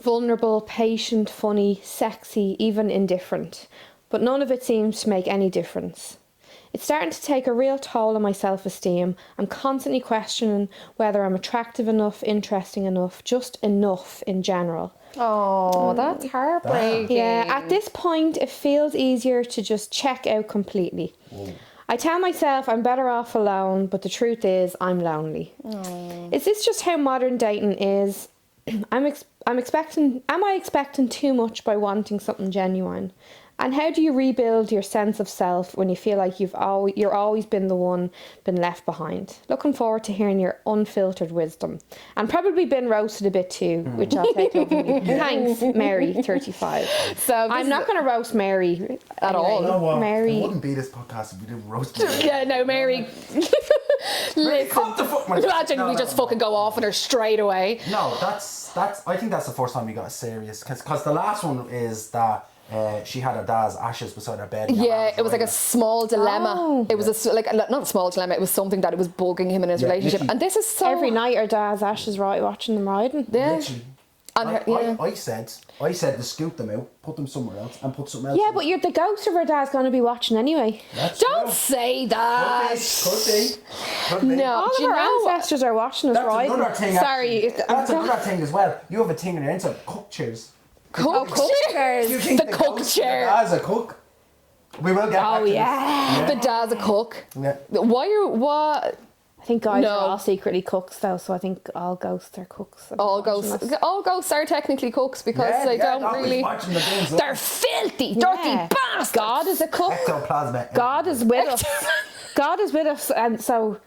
vulnerable, patient, funny, sexy, even indifferent, but none of it seems to make any difference. It's starting to take a real toll on my self-esteem. I'm constantly questioning whether I'm attractive enough, interesting enough, just enough in general. Oh, that's heartbreaking. Yeah, at this point, it feels easier to just check out completely. I tell myself I'm better off alone, but the truth is I'm lonely. Is this just how modern dating is? Am I expecting too much by wanting something genuine? And how do you rebuild your sense of self when you feel like you're always been the one been left behind? Looking forward to hearing your unfiltered wisdom. And probably been roasted a bit too, which I'll take over. Thanks, Mary, 35. So I'm not going to roast Mary at all. You know what? Mary. It wouldn't be this podcast if we didn't roast her. Yeah, no, Mary. Listen, Come the fuck, man. imagine No, we no, just no. fucking go off on her straight away. No, that's. I think that's the first time we got serious. Because the last one is that she had her dad's ashes beside her bed. Yeah, it was like a small dilemma. Oh. It was not a small dilemma. It was something that it was bugging him in his relationship. literally. And this is so Every night her dad's ashes right watching them riding. Yeah. Literally. And her, yeah. I said to scoot them out, put them somewhere else, and put something else. Yeah, in. but you're the ghost of her dad's going to be watching anyway. That's Don't true. say that. Could be. No. All Do of you our know what? ancestors are watching us That's riding. another thing. Sorry, actually. That's another thing as well. You have a thing on your inside. Cook chairs. Cook chairs. You think The cook ghost of chair. your dad's a cook? We will get back to yeah. The dad's a cook. this. Yeah. What? I think guys No. are all secretly cooks though, so I think all ghosts are cooks. All ghosts are technically cooks because they don't really. Watching the things, look. They're filthy, dirty bastards. God is a cook. Ectoplasma. God is with us. God is with us, and so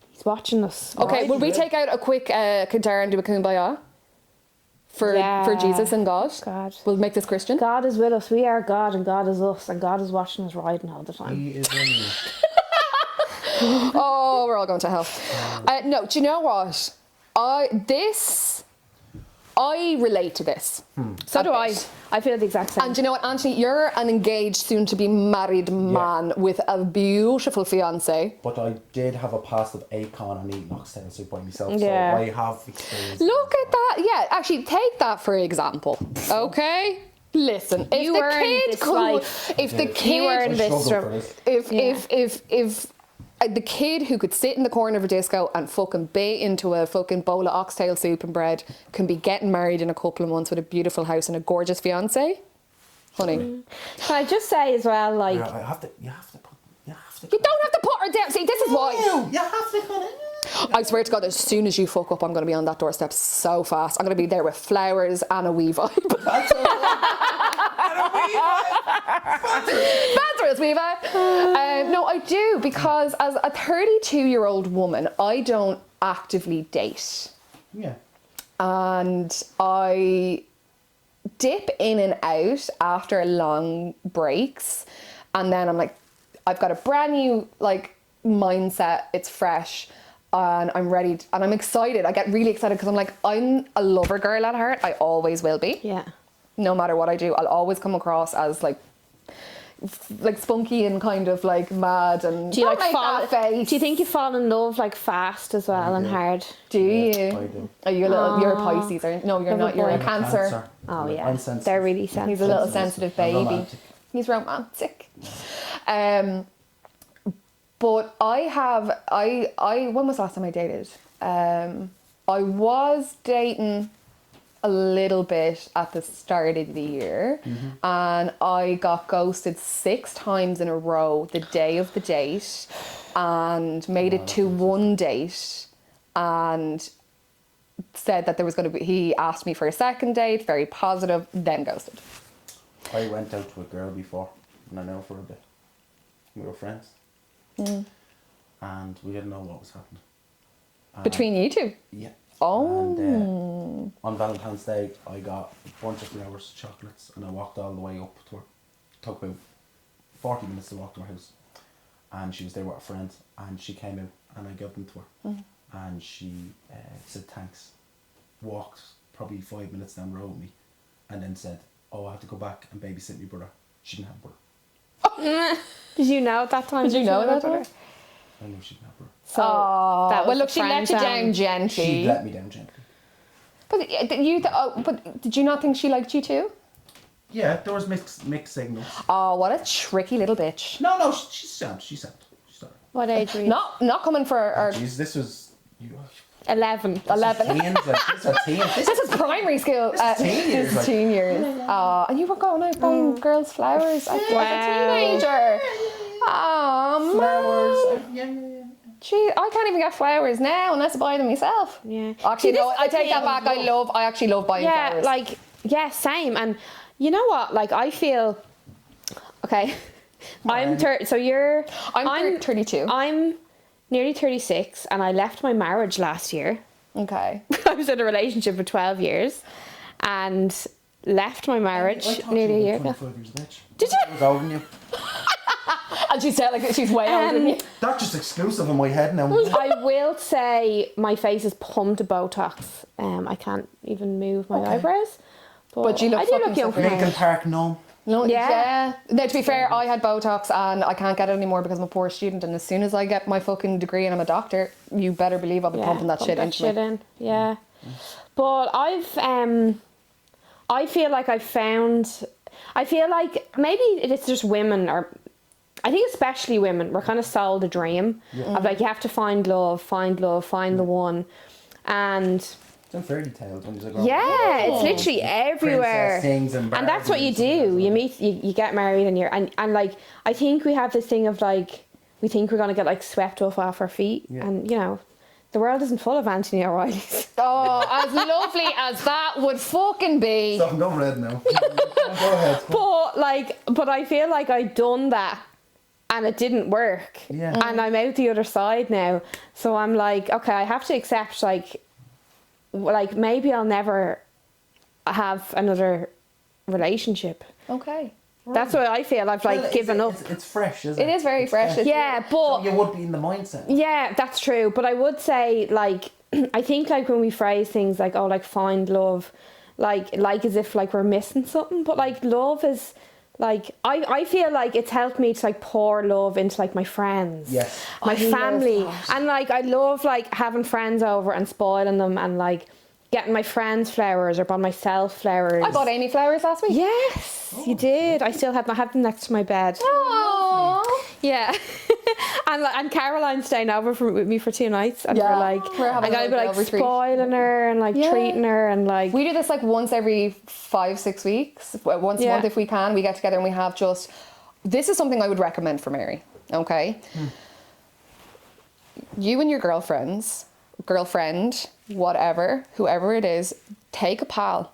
He's watching us. Okay, will we take out a quick Kintara and do a Kumbaya? For Jesus and God? God. We'll make this Christian. God is with us. We are God, and God is us, and God is watching us riding all the time. He is in you. Oh, we're all going to hell. No, do you know what? I relate to this. So do I. I feel the exact same. And do you know what, Anthony? You're an engaged, soon-to-be married man with a beautiful fiance. But I did have a past of Akon and eating oxtail soup by myself, Yeah. so I have experience. Look at that. Yeah, actually, take that for example. Okay? Listen, if You the earned kid this could, life. if the You kid, earned I this. struggled for this. if the kid who could sit in the corner of a disco and fucking bait into a fucking bowl of oxtail soup and bread can be getting married in a couple of months with a beautiful house and a gorgeous fiance, honey. Can I just say as well, like, You have to You don't have to put her down. See, this is why. You have to kind of. I swear to God, as soon as you fuck up, I'm going to be on that doorstep so fast. I'm going to be there with flowers and a wee vibe. That's all That's wee vibe. No, I do, because as a 32-year-old woman, I don't actively date. Yeah. And I dip in and out after long breaks. And then I'm like, I've got a brand new mindset. It's fresh. And I'm ready and I'm excited. I get really excited because I'm like, I'm a lover girl at heart. I always will be. yeah. No matter what I do, I'll always come across as like spunky and kind of like mad and Do you don't like make fall? that face. Do you think you fall in love like fast as well and do. hard? Do Yeah, you? I do. Are you you're a Pisces? No, you're not. You're a boy. Cancer. Oh yeah, I'm sensitive. they're really sensitive. He's a little sensitive I'm baby. romantic. He's romantic. But when was the last time I dated? I was dating a little bit at the start of the year, and I got ghosted 6 times in a row the day of the date, and made it to one date, and said that there was going to be. He asked me for a second date, very positive, then ghosted. I went out to a girl before, and I know for a bit. We were friends. And we didn't know what was happening. Between you two? Yeah. Oh. And on Valentine's Day, I got a bunch of flowers, chocolates, and I walked all the way up to her. Took about 40 minutes to walk to her house. And she was there with her friends, and she came out, and I gave them to her. And she said thanks. Walked probably 5 minutes down the road with me, and then said, "Oh, I have to go back and babysit my brother." She didn't have a brother. Did you know at that time? Did you know that time? I knew she didn't have a brother. So that was well, look, the she let friend you zone. down gently. She let me down gently. But did you not think she liked you too? Yeah, there was mixed signals. Oh, what a tricky little bitch. No, she's sound. She's sound. What age were you? Not coming for our Jeez, this was... 11. 11. Teens, this is teens. This is primary school. This is teen years, This is like. teen years. And you were going out buying girls flowers as a teenager. Oh, Flowers. Yeah. Gee, I can't even get flowers now unless I buy them myself. Yeah. Actually, See, no, this I is the take that thing. back. I actually love buying Yeah, flowers. like, yeah, same. And you know what? Like, I feel, okay, I'm 30, so you're, I'm 32. I'm nearly 36, and I left my marriage last year. Okay. I was in a relationship for 12 years, and left my marriage nearly a year ago. 25 years of age. Did you? I was older than you. And she said like she's way older than you. That's just exclusive in my head now. I will say my face is pumped Botox. I can't even move my eyebrows. But you look I do fucking look young for suffered. my Lincoln age. Park, no. No, Yeah. Now, to be fair, I had Botox and I can't get it anymore because I'm a poor student. And as soon as I get my fucking degree and I'm a doctor, you better believe I'll be pumping that shit into me. in. Yeah. But I feel like I feel like maybe it's just women, or I think especially women, we're kind of sold a dream of like, you have to find love, find the one. And It's in fairy tales when there's a girl. yeah, it's literally everywhere. Princess things and And that's what you Barbies and do. You meet, you get married, and like, I think we have this thing of like, we think we're gonna get like swept off our feet, and you know, the world isn't full of Anthony O'Reillys. Oh, as lovely as that would fucking be. So I'm going red now. Go ahead. But I feel like I'd done that, and it didn't work. Yeah. And I'm out the other side now, so I'm like, okay, I have to accept like maybe I'll never have another relationship. Okay. That's what I feel. I've like given up. It's fresh, isn't it? It is very fresh. Yeah, but So you would be in the mindset. yeah, that's true. But I would say like I think like when we phrase things like, oh, like find love, like as if like we're missing something. But like love is like I feel like it's helped me to like pour love into like my friends, Yes. my I love family, that. and like I love like having friends over and spoiling them, and like getting my friends flowers or buying myself flowers. I bought Amy flowers last week. Yes, you did. I still have them next to my bed. Aww. Yeah. and Caroline's staying over with me for 2 nights, and Yeah. we're like, We're having I'm gonna a be like girl retreat. spoiling her and like Yeah. treating her and like. We do this like once every 5-6 weeks. Once a Yeah. month if we can. We get together and we have just... This is something I would recommend for Mary, okay? You and your girlfriend, whatever, whoever it is, take a pal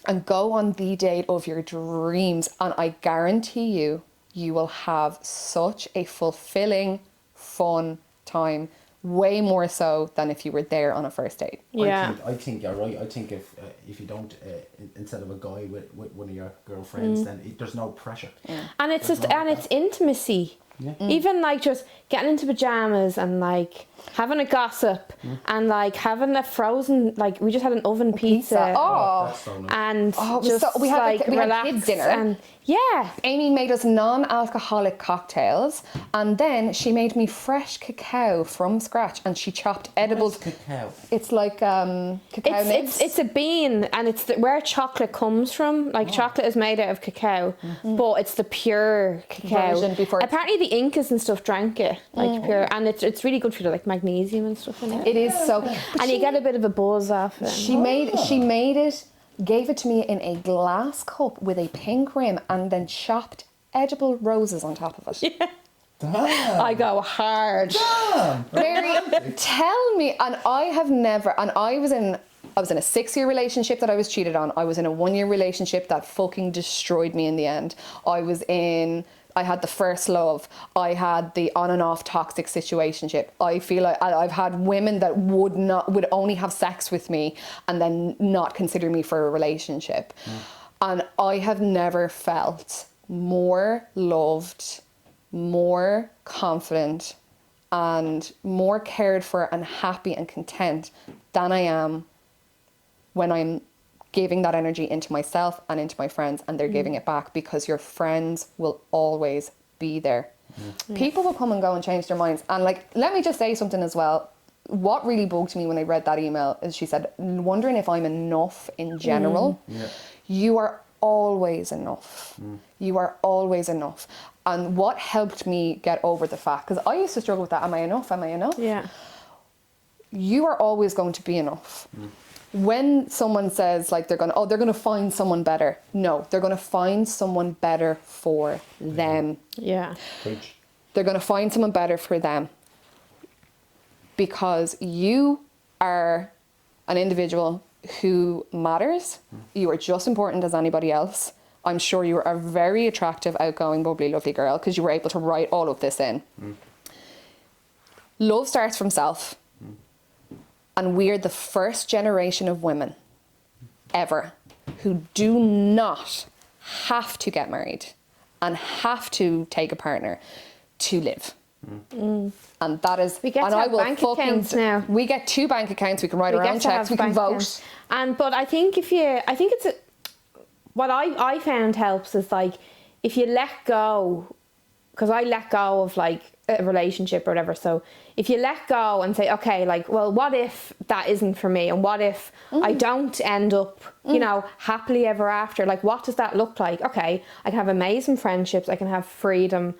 and go on the date of your dreams, and I guarantee you will have such a fulfilling, fun time, way more so than if you were there on a first date. Yeah. I think you're right. I think if you don't, instead of a guy with one of your girlfriends, then there's no pressure. And it's just, and it's intimacy. Yeah. Even like just getting into pajamas and like having a gossip and like having a frozen, like we just had an oven pizza. Oh. That's so nice. And Oh, it was just so- we had like we had relax kids dinner. and yeah. Amy made us non-alcoholic cocktails, and then she made me fresh cacao from scratch, and she chopped edible. Cacao. It's like cacao nibs. It's a bean, and it's where chocolate comes from. Like chocolate is made out of cacao, but it's the pure cacao. Version before it's- Apparently the Incas and stuff drank it like pure, and it's really good for you, like magnesium and stuff in it. It is so. And you get a bit of a buzz off it. She made it, gave it to me in a glass cup with a pink rim, and then chopped edible roses on top of it. Damn. I go hard. Damn. Mary, tell me, and I have never, and I was in a 6-year relationship that I was cheated on. I was in a 1-year relationship that fucking destroyed me in the end. I was in I had the first love. I had the on and off toxic situationship. I feel like I've had women that would only have sex with me and then not consider me for a relationship. And I have never felt more loved, more confident, and more cared for and happy and content than I am when I'm giving that energy into myself and into my friends, and they're giving it back, because your friends will always be there. People will come and go and change their minds. And like, let me just say something as well. What really bugged me when I read that email is she said, wondering if I'm enough in general. You are always enough. You are always enough. And what helped me get over the fact, because I used to struggle with that, am I enough? Am I enough? Yeah. You are always going to be enough. When someone says like they're gonna find someone better, no, they're gonna find someone better for them. Yeah. Preach. They're gonna find someone better for them, because you are an individual who matters. You are just important as anybody else. I'm sure you are a very attractive, outgoing, bubbly, lovely girl, because you were able to write all of this in. Love starts from self. And we're the first generation of women ever who do not have to get married and have to take a partner to live. And that is, We get and to I have will bank fucking, accounts now. we get 2 bank accounts, we can write our own get to checks, have we can bank vote. accounts. But I think what I found helps is like, if you let go, because I let go of like a relationship or whatever. So if you let go and say, okay, like, well, what if that isn't for me? And what if I don't end up, you know, happily ever after? Like, what does that look like? Okay, I can have amazing friendships. I can have freedom,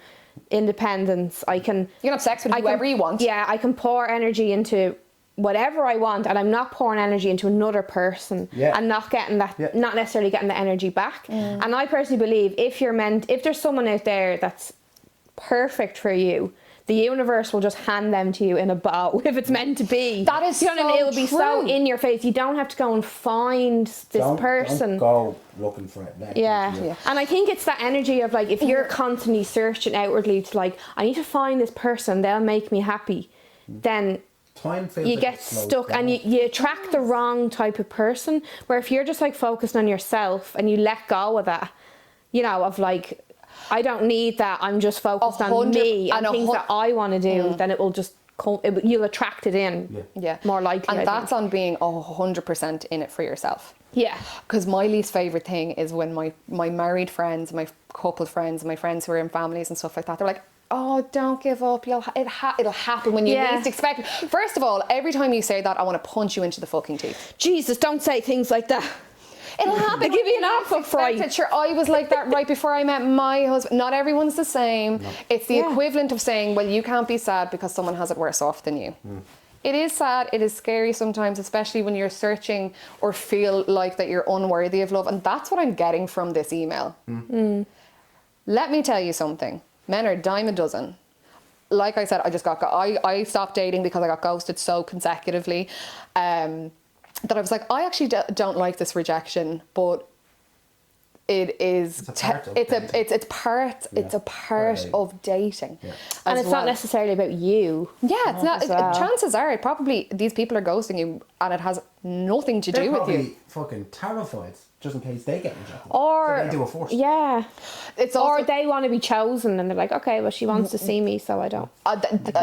independence. You can have sex with whoever you want. Yeah, I can pour energy into whatever I want, and I'm not pouring energy into another person and not getting that, not necessarily getting the energy back. And I personally believe if there's someone out there that's perfect for you, the universe will just hand them to you in a bow if it's meant to be. That is, you know what I mean? It will be so true. in your face. You don't have to go and find this person. Don't go looking for it. Yeah. And I think it's that energy of like, if you're constantly searching outwardly to like, I need to find this person, they'll make me happy, then Time feels you like get it slows stuck down. and you attract the wrong type of person. Where if you're just like focused on yourself and you let go of that, you know, of like, I don't need that, I'm just focused on me and things that I want to do, then it will just come, you'll attract it in more likely. And that's on being 100% in it for yourself. Yeah. Because my least favourite thing is when my married friends, my coupled friends, my friends who are in families and stuff like that, they're like, oh, don't give up, it'll happen when you least expect it. First of all, every time you say that, I want to punch you into the fucking teeth. Jesus, don't say things like that. It'll happen. They give you an awful fright. Sure, I was like that right before I met my husband. Not everyone's the same. No. It's the equivalent of saying, well, you can't be sad because someone has it worse off than you. It is sad, it is scary sometimes, especially when you're searching or feel like that you're unworthy of love. And that's what I'm getting from this email. Let me tell you something. Men are a dime a dozen. Like I said, I stopped dating because I got ghosted so consecutively. That I was like, I actually don't like this rejection, but it is it's a part of dating. And it's not necessarily about you. Yeah, it's not. Chances are, these people are ghosting you, and it has nothing to do with you. Fucking terrified, just in case they get rejected. Or so they do it first. Yeah, it's also, or they want to be chosen, and they're like, okay, well, she wants to see me, so I don't.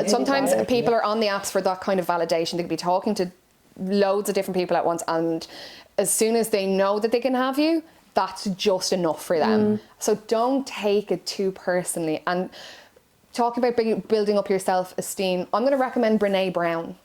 Sometimes people are on the apps for that kind of validation. They could be talking to loads of different people at once, and as soon as they know that they can have you, that's just enough for them. So don't take it too personally. And talking about building up your self-esteem, I'm going to recommend Brené Brown.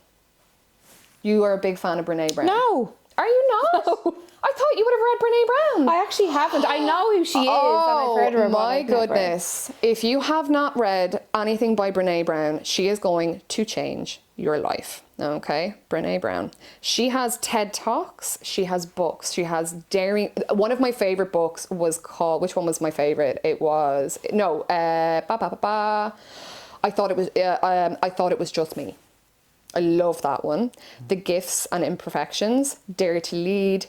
You are a big fan of Brené Brown. No. Are you not? No. I thought you would have read Brené Brown. I actually haven't. I know who she is, and I've heard her. My goodness. If you have not read anything by Brené Brown, she is going to change your life. Okay, Brené Brown. She has TED Talks, she has books, she has daring. One of my favorite books was called, which one was my favorite? It was, I thought it was Just Me. I love that one. The Gifts and Imperfections, Dare to Lead,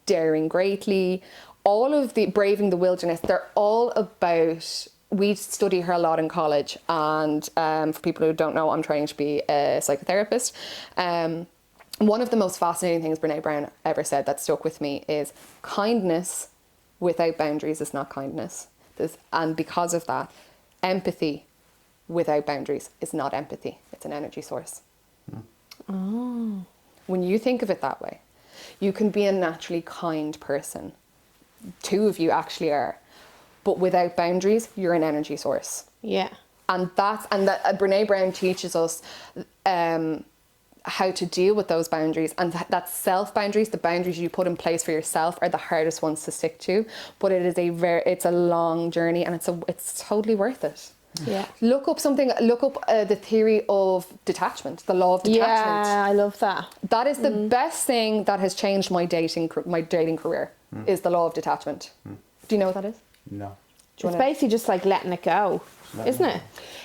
Daring Greatly, all of the Braving the Wilderness, they're all about we study her a lot in college, and for people who don't know, I'm training to be a psychotherapist. One of the most fascinating things Brene Brown ever said that stuck with me is kindness without boundaries is not kindness. And because of that, empathy without boundaries is not empathy. It's an energy source. Oh. When you think of it that way, you can be a naturally kind person. Two of you actually are. But without boundaries, you're an energy source. Yeah. And that Brene Brown teaches us how to deal with those boundaries, and that self boundaries, the boundaries you put in place for yourself, are the hardest ones to stick to. But it's a long journey, and it's totally worth it. Yeah. Look up the theory of detachment, the law of detachment. Yeah, I love that. That is the best thing that has changed my dating career. Is the law of detachment. Do you know what that is? No. It's basically just like letting it go, isn't it?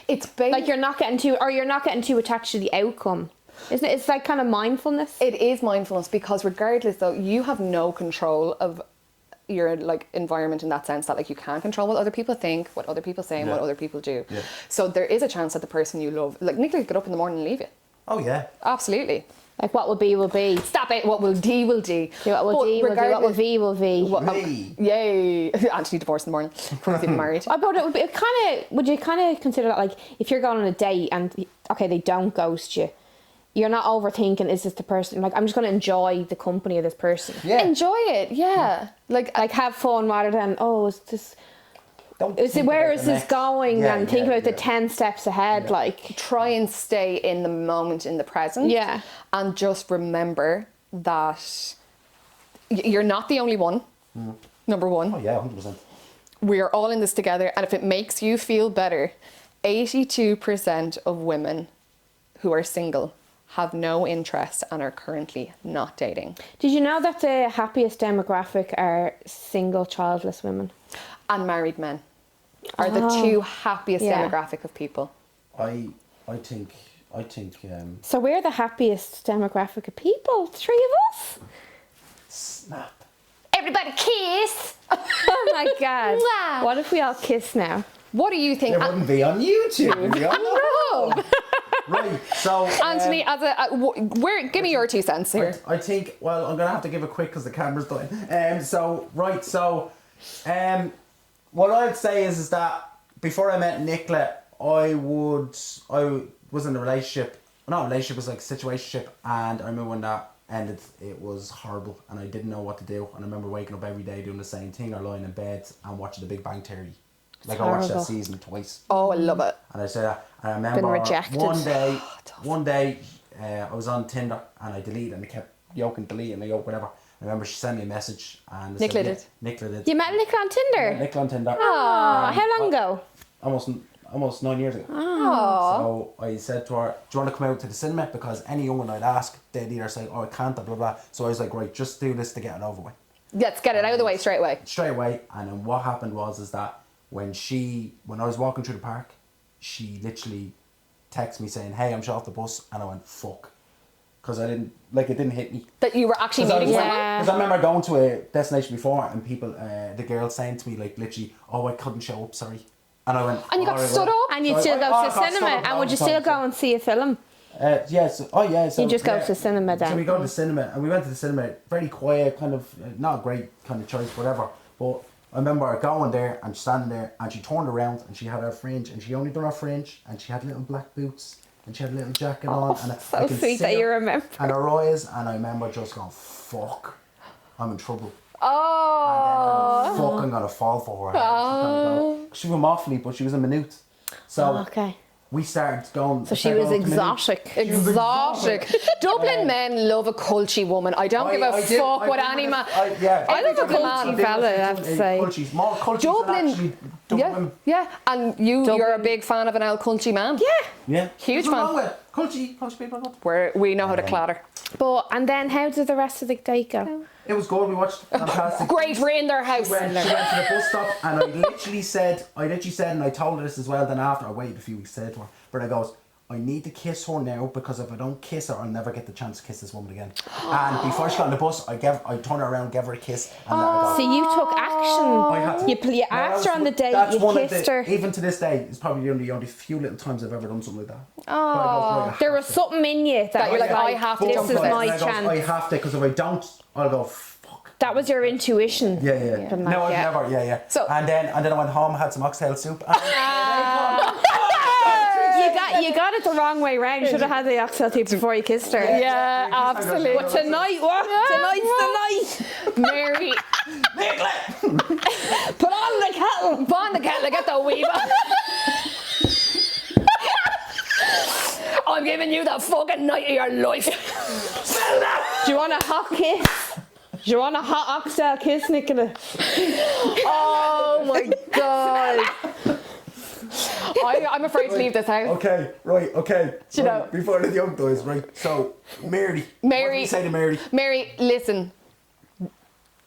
It's like you're not getting too attached to the outcome, isn't it? It's like kind of mindfulness. It is mindfulness, because regardless though, you have no control of your like environment in that sense, that like you can't control what other people think, what other people say, and what other people do. Yeah. So there is a chance that the person you love, like Nicola, could get up in the morning and leave you. Oh yeah. Absolutely. Like what will be will be. Stop it. What will D will D. Yeah, what will D will D. What will V will V. Yay. Anthony divorced in the morning. Probably even married. But would you kind of consider that, like, if you're going on a date and okay, they don't ghost you, you're not overthinking, is this the person, like, I'm just going to enjoy the company of this person. Yeah. Enjoy it. Yeah. Like have fun rather than, oh, is this... Where is this going? And think about the 10 steps ahead. Yeah. Like, try and stay in the moment, in the present. Yeah. And just remember that you're not the only one. Number one. Oh yeah, 100%. We are all in this together, and if it makes you feel better, 82% of women who are single have no interest and are currently not dating. Did you know that the happiest demographic are single, childless women? And married men are the two happiest demographic of people. I think. So we're the happiest demographic of people, the three of us. Snap. Everybody kiss. Oh my God. Wow. What if we all kiss now? What do you think? It wouldn't be on YouTube. No. Right. So Anthony, give me your 2 cents here. I think. Well, I'm gonna have to give a quick because the camera's dying. What I'd say is that before I met Nicola, I was in a relationship. Not a relationship, it was like a situationship, and I remember when that ended, it was horrible, and I didn't know what to do. And I remember waking up every day doing the same thing, or lying in bed and watching The Big Bang Theory. Like, I watched that season twice. Oh, I love it. And I said that. And I remember one day I was on Tinder and I deleted, and I kept deleting, whatever. I remember she sent me a message, and Nicola did. You met Nicola on Tinder? Yeah, Nicola on Tinder. Oh, how long ago? Almost 9 years ago. Oh. So I said to her, "Do you want to come out to the cinema?" Because any young one I'd ask, they'd either say, "Oh, I can't," blah blah. So I was like, "Right, just do this to get it over with." Let's get it out of the way straight away. And then what happened was that when I was walking through the park, she literally texted me saying, "Hey, I'm shut off the bus," and I went, "Fuck." Because it didn't hit me. That you were actually meeting someone? Because I remember going to a destination before, and people, the girl saying to me, like, literally, "Oh, I couldn't show up, sorry." And I went... And you got stood up? And you'd still go to the cinema? And would you still go and see a film? Yes. So you just go to the cinema then? So we go to the cinema, and we went to the cinema, very quiet, kind of, not a great kind of choice, whatever. But I remember going there and standing there, and she turned around, and she had her fringe, and she only done her fringe, and she had little black boots, and she had a little jacket on, and so sweet that you remember. And her eyes, and I remember just going, "Fuck, I'm in trouble." Oh. And then fuck, I'm gonna fall for her. She was awfully, but she was a minute. So we started going. So she was exotic. Exotic. Dublin men love a culty woman. I don't give a fuck what any man. I love a culty fella, I have to say. More culty Dublin. Yeah. And you're a big fan of an old culty man. Yeah. Huge fan. Culty people. We know how to clatter. And then how did the rest of the date go? It was good. We watched fantastic. Great, we're in their house. She went to the bus stop, and I literally said, and I told her this as well. Then after I waited a few weeks, said to her, but I goes, I need to kiss her now because if I don't kiss her, I'll never get the chance to kiss this woman again. And before she got on the bus, I turned her around, gave her a kiss, and let her go. So you took I had action. to. You asked her on the date, That's you one kissed of the, her. Even to this day, it's probably the only few little times I've ever done something like that. Oh. There was something in you that you're like, I have to this jump is on it. my And I goes, chance. I have to, because if I don't, I'll go, fuck. That was your intuition. Yeah. Been No, like, I've never, yeah. So- and then I went home, had some oxtail soup. You got it the wrong way round. You should have had the oxtail tea before you kissed her. Yeah, absolutely. But tonight, what? Tonight's the night. Mary, Put on the kettle. put on the kettle, get the weaver. I'm giving you the fucking night of your life. Do you want a hot kiss? Do you want a hot oxtail kiss, Nicola? Oh my god. I'm afraid to leave this house. Okay. You know. Before the young guys, right? So, Mary. What did you say to Mary? Mary, listen.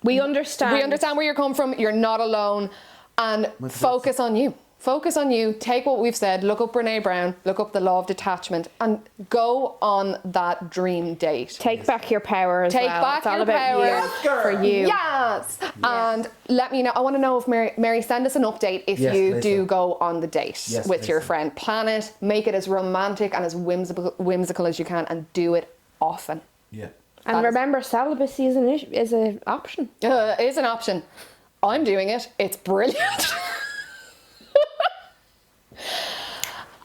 We understand. We understand where you're coming from. You're not alone. And focus on you. Focus on you. Take what we've said. Look up Brene Brown. Look up the law of detachment. And go on that dream date. Take back your power as well. Take back it's all your about power. you, for you. Yes. And let me know. I want to know if Mary, send us an update if Yes, you please do do. go on the date Yes, with please your do. friend. Plan it. Make it as romantic and as whimsical as you can, and do it often. Yeah. And remember, celibacy is an option. It is an option. I'm doing it. It's brilliant.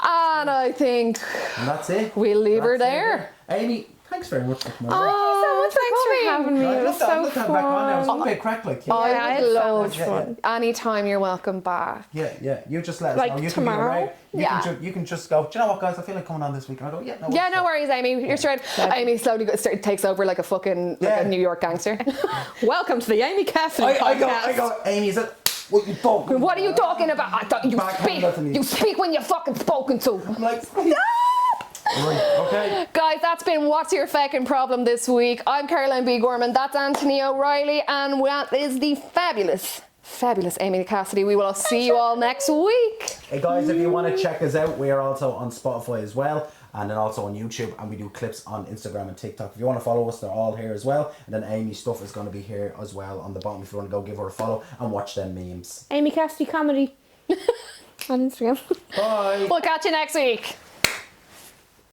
And I think And that's it. we'll leave her That's it. there. Amy, thanks very much for coming over. Oh, thanks for having me. I'd It was love to so have back on now. It's fun. going to be a crack like I Yeah, would it's so love much fun. anytime you're welcome back. Yeah. You just let us Like know. You tomorrow? Can be around. Yeah. You can just go, do you know what, guys? I feel like coming on this week. And I go, yeah, no Yeah, no worries, Amy. You're straight. Amy slowly takes over like a fucking like a New York gangster. Welcome to the Amy Cassidy podcast. I go, Amy, is it what you talking What are you talking about? I thought Backhand that to me. you speak when you're fucking spoken to. I'm like, right, okay. Guys, that's been What's Your Feckin' Problem this week. I'm Caroline B. Gorman. That's Anthony O'Reilly. And that is the fabulous Amy Cassidy. We will see you all next week. Hey guys, if you want to check us out, we are also on Spotify as well, and then also on YouTube, and we do clips on Instagram and TikTok. If you want to follow us, they're all here as well. And then Amy's stuff is going to be here as well on the bottom if you want to go give her a follow and watch them memes. Amy Cassidy Comedy on Instagram. Bye. We'll catch you next week.